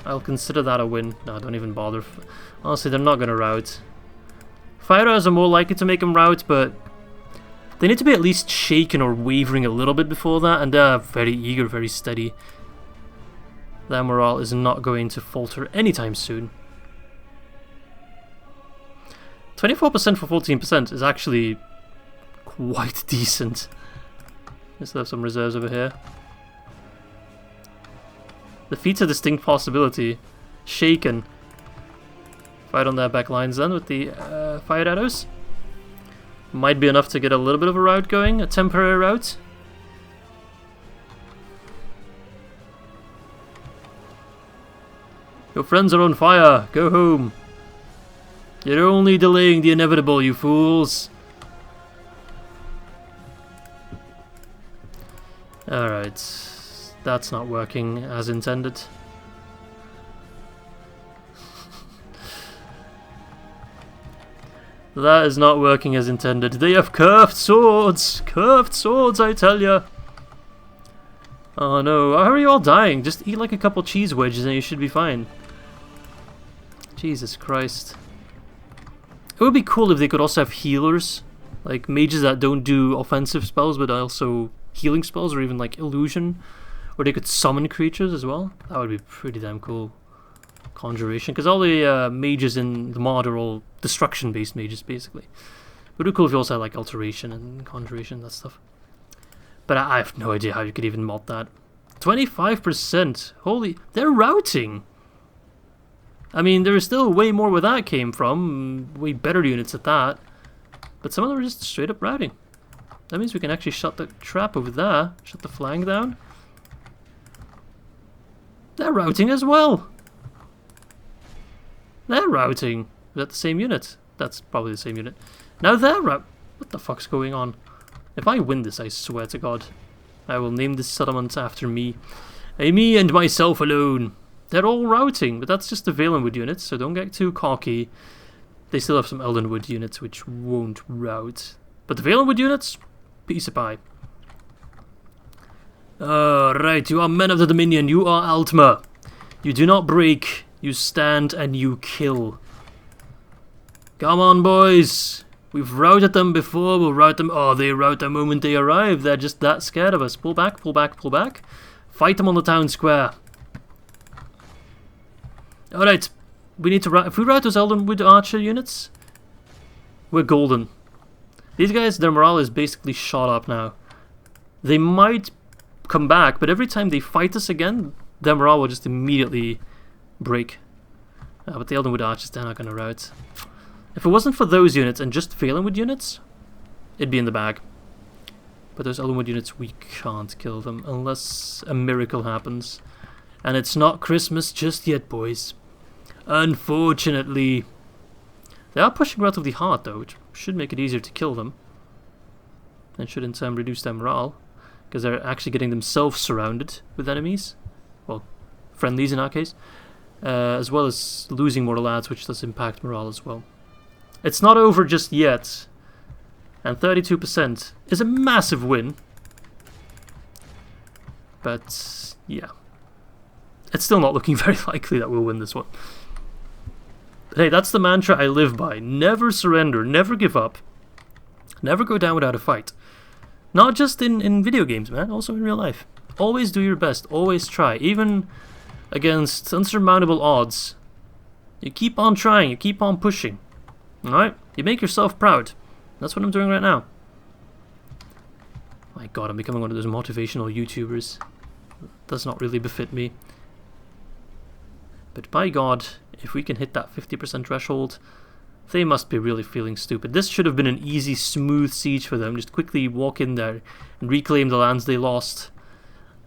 Speaker 1: I'll consider that a win. No, don't even bother. Honestly, they're not going to rout. Fire arrows are more likely to make them rout, but they need to be at least shaken or wavering a little bit before that, and they're very eager, very steady. Their morale is not going to falter anytime soon. 24% for 14% is actually quite decent. I still have some reserves over here. Defeats a distinct possibility. Shaken. Fight on their back lines then with the fire arrows. Might be enough to get a little bit of a route going, a temporary route. Your friends are on fire, go home. You're only delaying the inevitable, you fools. Alright, that's not working as intended. That is not working as intended. They have curved swords! Curved swords, I tell ya! Oh no, how are you all dying? Just eat like a couple cheese wedges and you should be fine. Jesus Christ. It would be cool if they could also have healers. Like mages that don't do offensive spells but also healing spells or even like illusion. Or they could summon creatures as well. That would be pretty damn cool. Conjuration, because all the mages in the mod are all destruction-based mages, basically. It would be cool if you also had like alteration and conjuration, that stuff. But I have no idea how you could even mod that. 25%! Holy... They're routing! I mean, there is still way more where that came from. Way better units at that. But some of them are just straight up routing. That means we can actually shut the trap over there. Shut the flank down. They're routing as well! They're routing. Is that the same unit? That's probably the same unit. Now they're what the fuck's going on? If I win this, I swear to God, I will name this settlement after me. Me and myself alone. They're all routing, but that's just the Valenwood units, so don't get too cocky. They still have some Eldenwood units which won't route. But the Valenwood units, piece of pie. Right, you are men of the Dominion, you are Aldmeri. You do not break. You stand and you kill. Come on, boys. We've routed them before. We'll rout them. Oh, they rout the moment they arrive. They're just that scared of us. Pull back, pull back, pull back. Fight them on the town square. Alright. We need to rout. If we rout those Eldenwood archer units, we're golden. These guys, their morale is basically shot up now. They might come back, but every time they fight us again, their morale will just immediately break. But the Eldenwood archers, they're not going to rout. If it wasn't for those units and just Valenwood units, it'd be in the bag. But those Eldenwood units, we can't kill them unless a miracle happens. And it's not Christmas just yet, boys. Unfortunately. They are pushing relatively hard though, which should make it easier to kill them. And should in turn reduce their morale. Because they're actually getting themselves surrounded with enemies. Well, friendlies in our case. As well as losing more lads, which does impact morale as well. It's not over just yet. And 32% is a massive win. But, yeah. It's still not looking very likely that we'll win this one. But hey, that's the mantra I live by. Never surrender, never give up. Never go down without a fight. Not just in video games, man. Also in real life. Always do your best. Always try. Even against unsurmountable odds. You keep on trying. You keep on pushing. Alright? You make yourself proud. That's what I'm doing right now. My God, I'm becoming one of those motivational YouTubers. Does not really befit me. But by God, if we can hit that 50% threshold, they must be really feeling stupid. This should have been an easy, smooth siege for them. Just quickly walk in there and reclaim the lands they lost.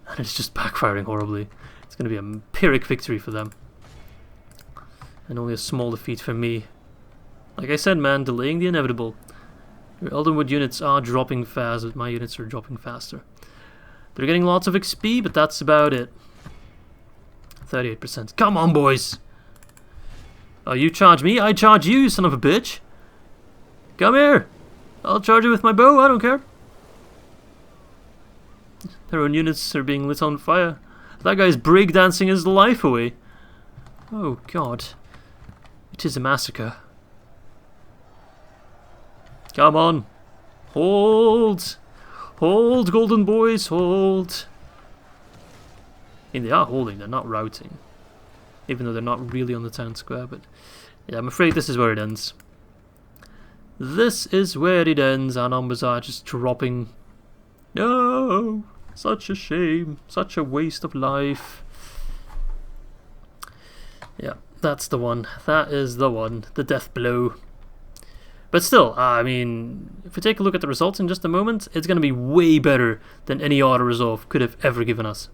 Speaker 1: And it's just backfiring horribly. It's going to be a Pyrrhic victory for them. And only a small defeat for me. Like I said, man, delaying the inevitable. Your Eldenwood units are dropping fast, but my units are dropping faster. They're getting lots of XP, but that's about it. 38%. Come on, boys! Oh, you charge me, I charge you, son of a bitch! Come here! I'll charge you with my bow, I don't care. Their own units are being lit on fire. That guy's breakdancing his life away. Oh, God. It is a massacre. Come on. Hold. Hold, golden boys, hold. I mean, they are holding, they're not routing. Even though they're not really on the town square, but... yeah, I'm afraid this is where it ends. This is where it ends. Our numbers are just dropping. No! no! Such a shame. Such a waste of life. Yeah, that's the one. That is the one. The death blow. But still, I mean, if we take a look at the results in just a moment, it's going to be way better than any auto-resolve could have ever given us.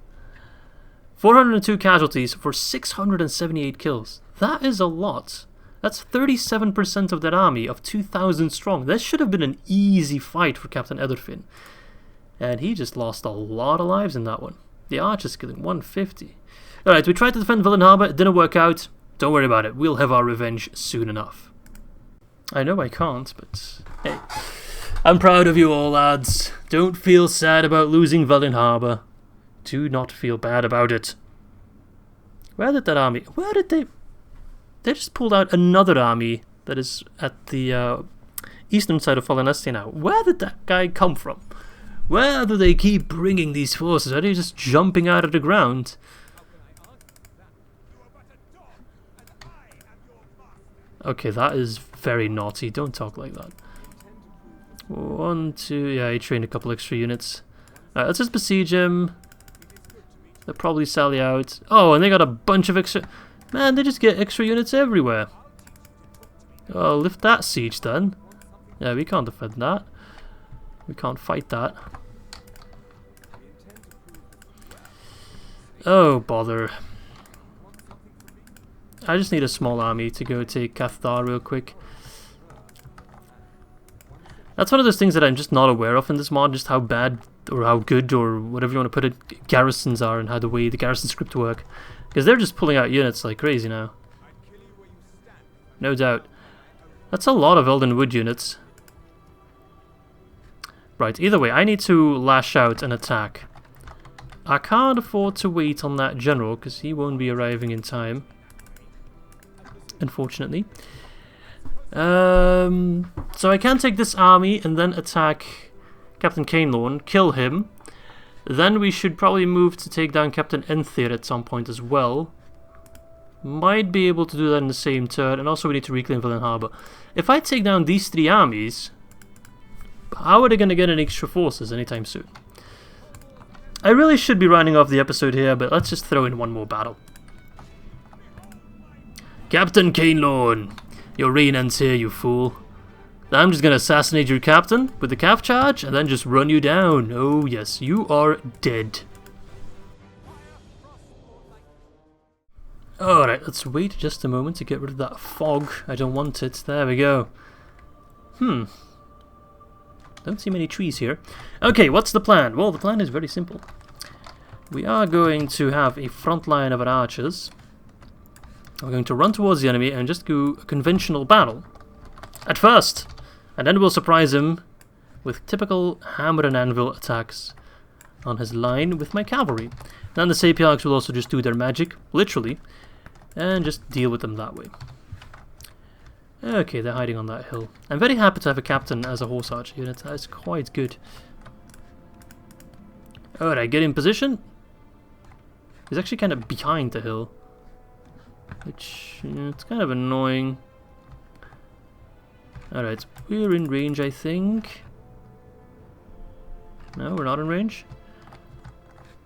Speaker 1: 402 casualties for 678 kills. That is a lot. That's 37% of that army of 2,000 strong. This should have been an easy fight for Captain Ederfin. And he just lost a lot of lives in that one. The archers killing 150. Alright, we tried to defend Valen Harbor. It didn't work out. Don't worry about it. We'll have our revenge soon enough. I know I can't, but hey. I'm proud of you all, lads. Don't feel sad about losing Valen Harbor. Do not feel bad about it. Where did that army... Where did they... They just pulled out another army that is at the eastern side of Falanesti now. Where did that guy come from? Where do they keep bringing these forces? Are they just jumping out of the ground? Okay, that is very naughty. Don't talk like that. 1, 2... Yeah, he trained a couple extra units. Alright, let's just besiege him. They'll probably sally out. Oh, and they got a bunch of extra... Man, they just get extra units everywhere. Oh, lift that siege then. Yeah, we can't defend that. We can't fight that. Oh, bother. I just need a small army to go take Cathar real quick. That's one of those things that I'm just not aware of in this mod, just how bad or how good or whatever you want to put it, garrisons are and how the way the garrison script work. Because they're just pulling out units like crazy now. No doubt. That's a lot of Eldenwood units. Right, either way, I need to lash out and attack. I can't afford to wait on that general because he won't be arriving in time. Unfortunately. So I can take this army and then attack Captain Cainlorn, kill him. Then we should probably move to take down Captain Enthir at some point as well. Might be able to do that in the same turn, and also we need to reclaim Valen Harbor. If I take down these 3 armies, how are they going to get any extra forces anytime soon? I really should be rounding off the episode here, but let's just throw in one more battle. Captain Cainlorn, your reign ends here, you fool. I'm just gonna assassinate your captain with the calf charge and then just run you down. Oh yes, you are dead. Alright, let's wait just a moment to get rid of that fog. I don't want it. There we go. Don't see many trees here. Okay, what's the plan? Well, the plan is very simple. We are going to have a front line of our archers. We're going to run towards the enemy and just do a conventional battle. At first! And then we'll surprise him with typical hammer and anvil attacks on his line with my cavalry. Then the Sapiarchs will also just do their magic, literally, and just deal with them that way. Okay, they're hiding on that hill. I'm very happy to have a captain as a horse archer unit. That's quite good. Alright, get in position. He's actually kind of behind the hill, which it's kind of annoying. Alright, we're in range, I think. No, we're not in range.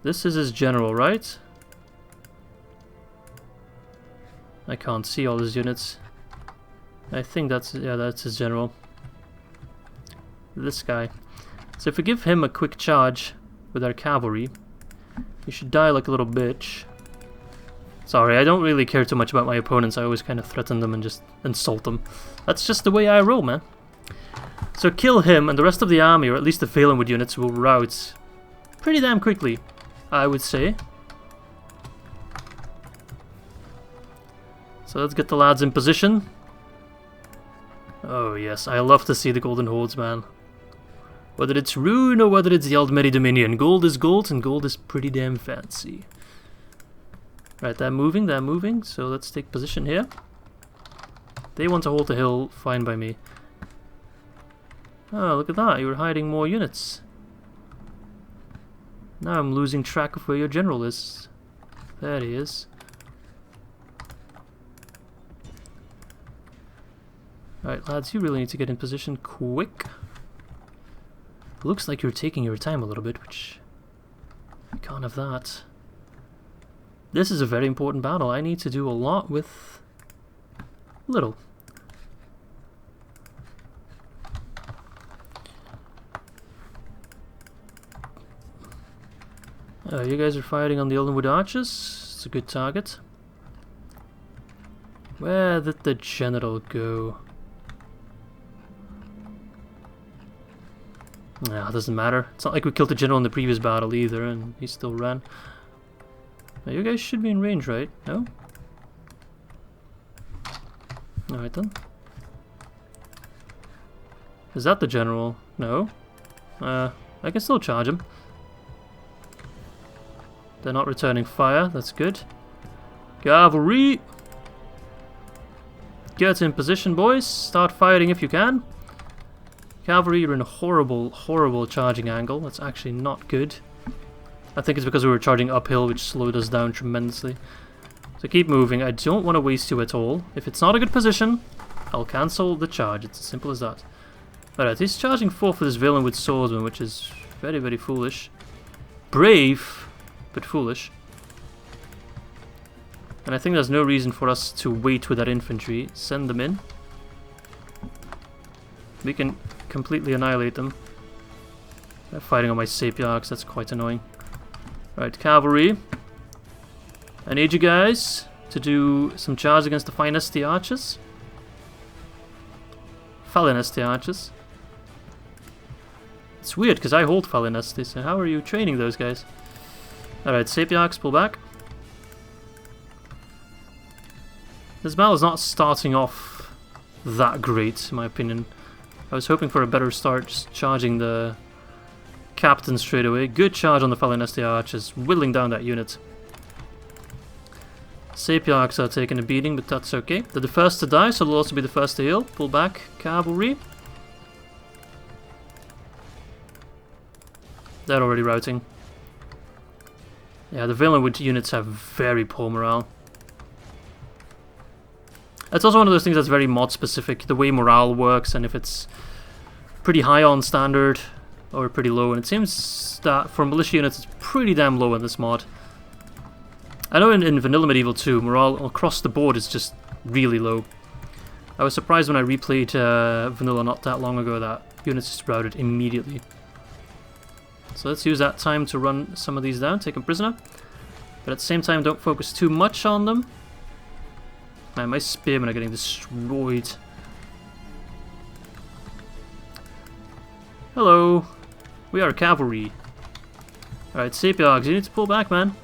Speaker 1: This is his general, right? I can't see all his units. I think that's, yeah, that's his general. This guy. So if we give him a quick charge with our cavalry, he should die like a little bitch. Sorry, I don't really care too much about my opponents. I always kind of threaten them and just insult them. That's just the way I roll, man. So kill him, and the rest of the army, or at least the Valenwood units, will rout pretty damn quickly, I would say. So let's get the lads in position. Oh yes, I love to see the Golden Hordes, man. Whether it's Ruin or whether it's the Aldmeri Dominion, gold is gold, and gold is pretty damn fancy. Right, they're moving, so let's take position here. They want to hold the hill, fine by me. Oh, look at that, you were hiding more units. Now I'm losing track of where your general is. There he is. Alright, lads, you really need to get in position quick. Looks like you're taking your time a little bit, which... we can't have that. This is a very important battle. I need to do a lot with... little. You guys are fighting on the Aldmeri archers. It's a good target. Where did the general go? Nah, it doesn't matter. It's not like we killed the general in the previous battle either, and he still ran. Now, you guys should be in range, right? No? Alright then. Is that the general? No. I can still charge him. They're not returning fire, that's good. Cavalry! Get in position, boys. Start fighting if you can. Cavalry, you're in a horrible, horrible charging angle. That's actually not good. I think it's because we were charging uphill, which slowed us down tremendously. So keep moving. I don't want to waste you at all. If it's not a good position, I'll cancel the charge. It's as simple as that. Alright, he's charging 4 for this Valenwood swordsman, which is very, very foolish. Brave, but foolish. And I think there's no reason for us to wait with that infantry. Send them in. We can completely annihilate them. They're fighting on my Sapiarchs, that's quite annoying. Right, cavalry. I need you guys to do some charge against the Falanesti archers. Falanesti archers. It's weird because I hold Falanesti, so how are you training those guys? Alright, Sapiarchs, pull back. This battle is not starting off that great, in my opinion. I was hoping for a better start, just charging the captain straight away. Good charge on the Falanesti archers, whittling down that unit. Sapiarchs are taking a beating, but that's okay. They're the first to die, so they'll also be the first to heal. Pull back, cavalry. They're already routing. Yeah, the Valenwood units have very poor morale. It's also one of those things that's very mod specific, the way morale works, and if it's pretty high on standard or pretty low, and it seems that for militia units it's pretty damn low in this mod. I know in Vanilla Medieval 2, morale across the board is just really low. I was surprised when I replayed Vanilla not that long ago that units just routed immediately. So let's use that time to run some of these down, take them prisoner. But at the same time, don't focus too much on them. Man, my spearmen are getting destroyed. Hello. We are cavalry. Alright, Sapiarchs, you need to pull back, man.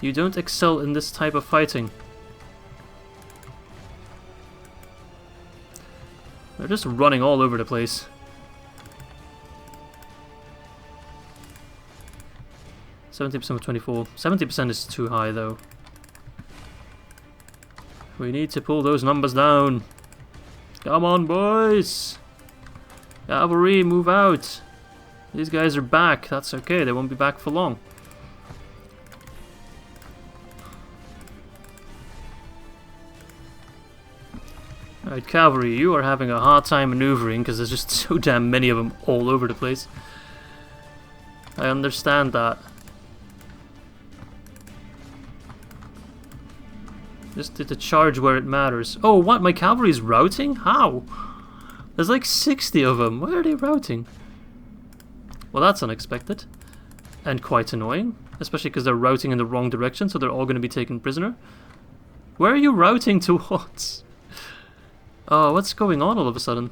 Speaker 1: You don't excel in this type of fighting. They're just running all over the place. 70% of 24. 70% is too high, though. We need to pull those numbers down. Come on, boys! Cavalry, move out! These guys are back. That's okay. They won't be back for long. Alright, cavalry, you are having a hard time maneuvering because there's just so damn many of them all over the place. I understand that. Just to charge where it matters. Oh, what? My cavalry's routing? How? There's like 60 of them. Why are they routing? Well, that's unexpected. And quite annoying. Especially because they're routing in the wrong direction, so they're all going to be taken prisoner. Where are you routing towards? Oh, what's going on all of a sudden?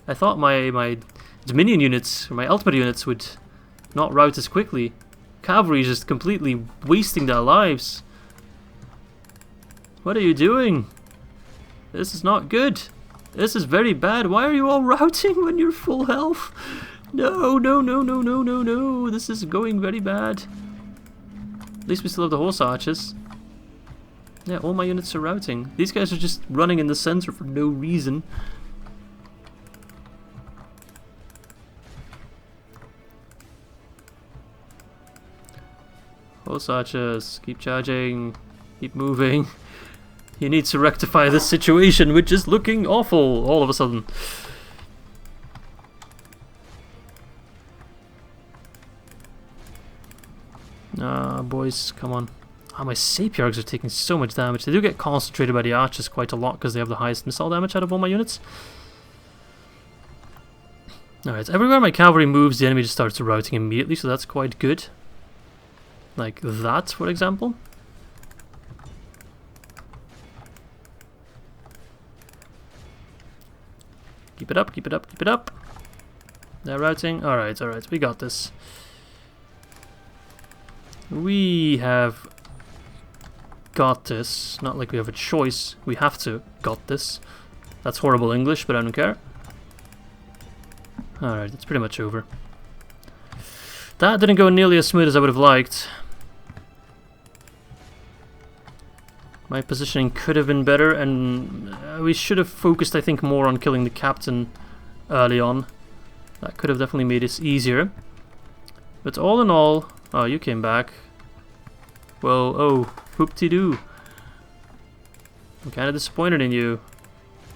Speaker 1: I thought my Dominion units, or my Aldmeri units, would not route as quickly. Cavalry is just completely wasting their lives. What are you doing? This is not good. This is very bad. Why are you all routing when you're full health? No, no, no, no, no, no, no. This is going very bad. At least we still have the horse archers. Yeah, all my units are routing. These guys are just running in the center for no reason. Horse archers, keep charging, keep moving. You need to rectify this situation, which is looking awful all of a sudden. Boys, come on. My Sapiargs are taking so much damage. They do get concentrated by the archers quite a lot because they have the highest missile damage out of all my units. Alright, everywhere my cavalry moves, the enemy just starts routing immediately, so that's quite good. Like that, for example. Keep it up, keep it up, keep it up. They're routing. Alright, alright, we got this. We have got this. Not like we have a choice. We have to got this. That's horrible English, but I don't care. Alright, it's pretty much over. That didn't go nearly as smooth as I would have liked. My positioning could have been better, and we should have focused, I think, more on killing the captain early on. That could have definitely made this easier. But all in all... Oh, you came back. Well, oh, hoop-de-doo. I'm kind of disappointed in you.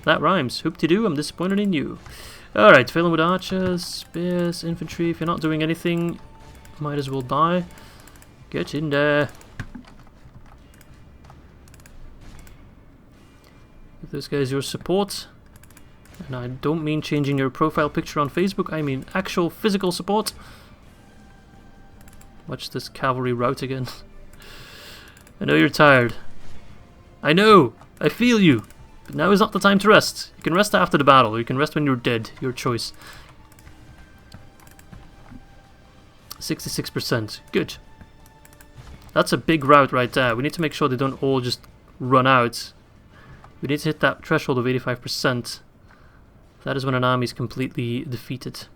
Speaker 1: That rhymes. Hoop-de-doo, I'm disappointed in you. Alright, Valenwood archers, spears, infantry. If you're not doing anything, might as well die. Get in there. Give those guys your support. And I don't mean changing your profile picture on Facebook, I mean actual physical support. Watch this cavalry rout again. I know you're tired. I know! I feel you! But now is not the time to rest. You can rest after the battle, or you can rest when you're dead. Your choice. 66%. Good. That's a big rout right there. We need to make sure they don't all just run out. We need to hit that threshold of 85%. That is when an army is completely defeated.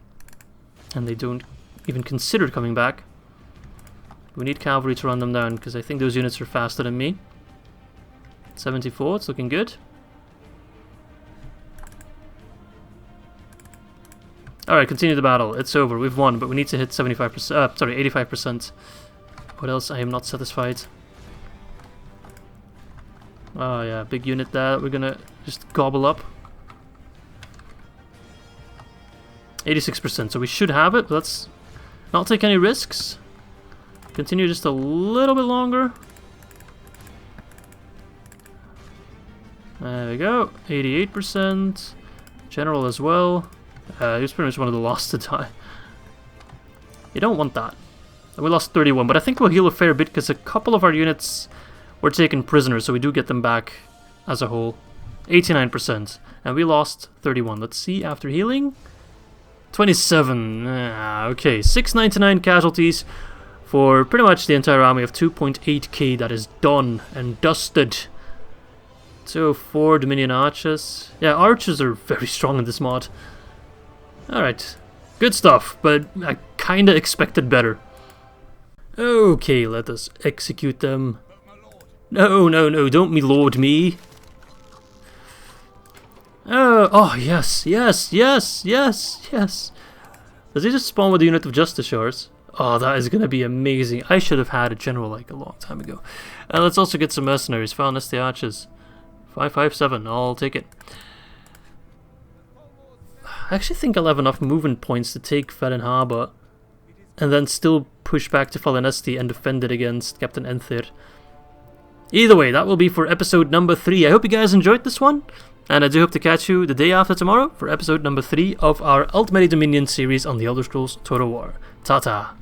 Speaker 1: And they don't even consider coming back. We need cavalry to run them down, because I think those units are faster than me. 74, it's looking good. Alright, continue the battle. It's over. We've won, but we need to hit 75%. Sorry, 85%. What else? I am not satisfied. Oh yeah, big unit there that we're gonna just gobble up. 86%, so we should have it. Let's not take any risks. Continue just a little bit longer. There we go. 88%. General as well. He was pretty much one of the last to die. You don't want that. We lost 31, but I think we'll heal a fair bit because a couple of our units were taken prisoners, so we do get them back as a whole. 89%. And we lost 31. Let's see after healing. 27. Okay, 699 casualties for pretty much the entire army of 2.8k. That is done and dusted. So 4 Dominion archers. Yeah, archers are very strong in this mod. Alright, good stuff, but I kinda expected better. Okay, let us execute them. No, no, no, don't me lord me. Oh, yes, yes, yes, yes, yes. Does he just spawn with a unit of Justice Shores? Oh, that is gonna be amazing. I should have had a general like a long time ago. Let's also get some mercenaries. Falanesti archers. 557, I'll take it. I actually think I'll have enough movement points to take Valen Harbour and then still push back to Falanesti and defend it against Captain Enthir. Either way, that will be for episode number 3. I hope you guys enjoyed this one, and I do hope to catch you the day after tomorrow for episode number 3 of our Aldmeri Dominion series on the Elder Scrolls Total War. Ta-ta!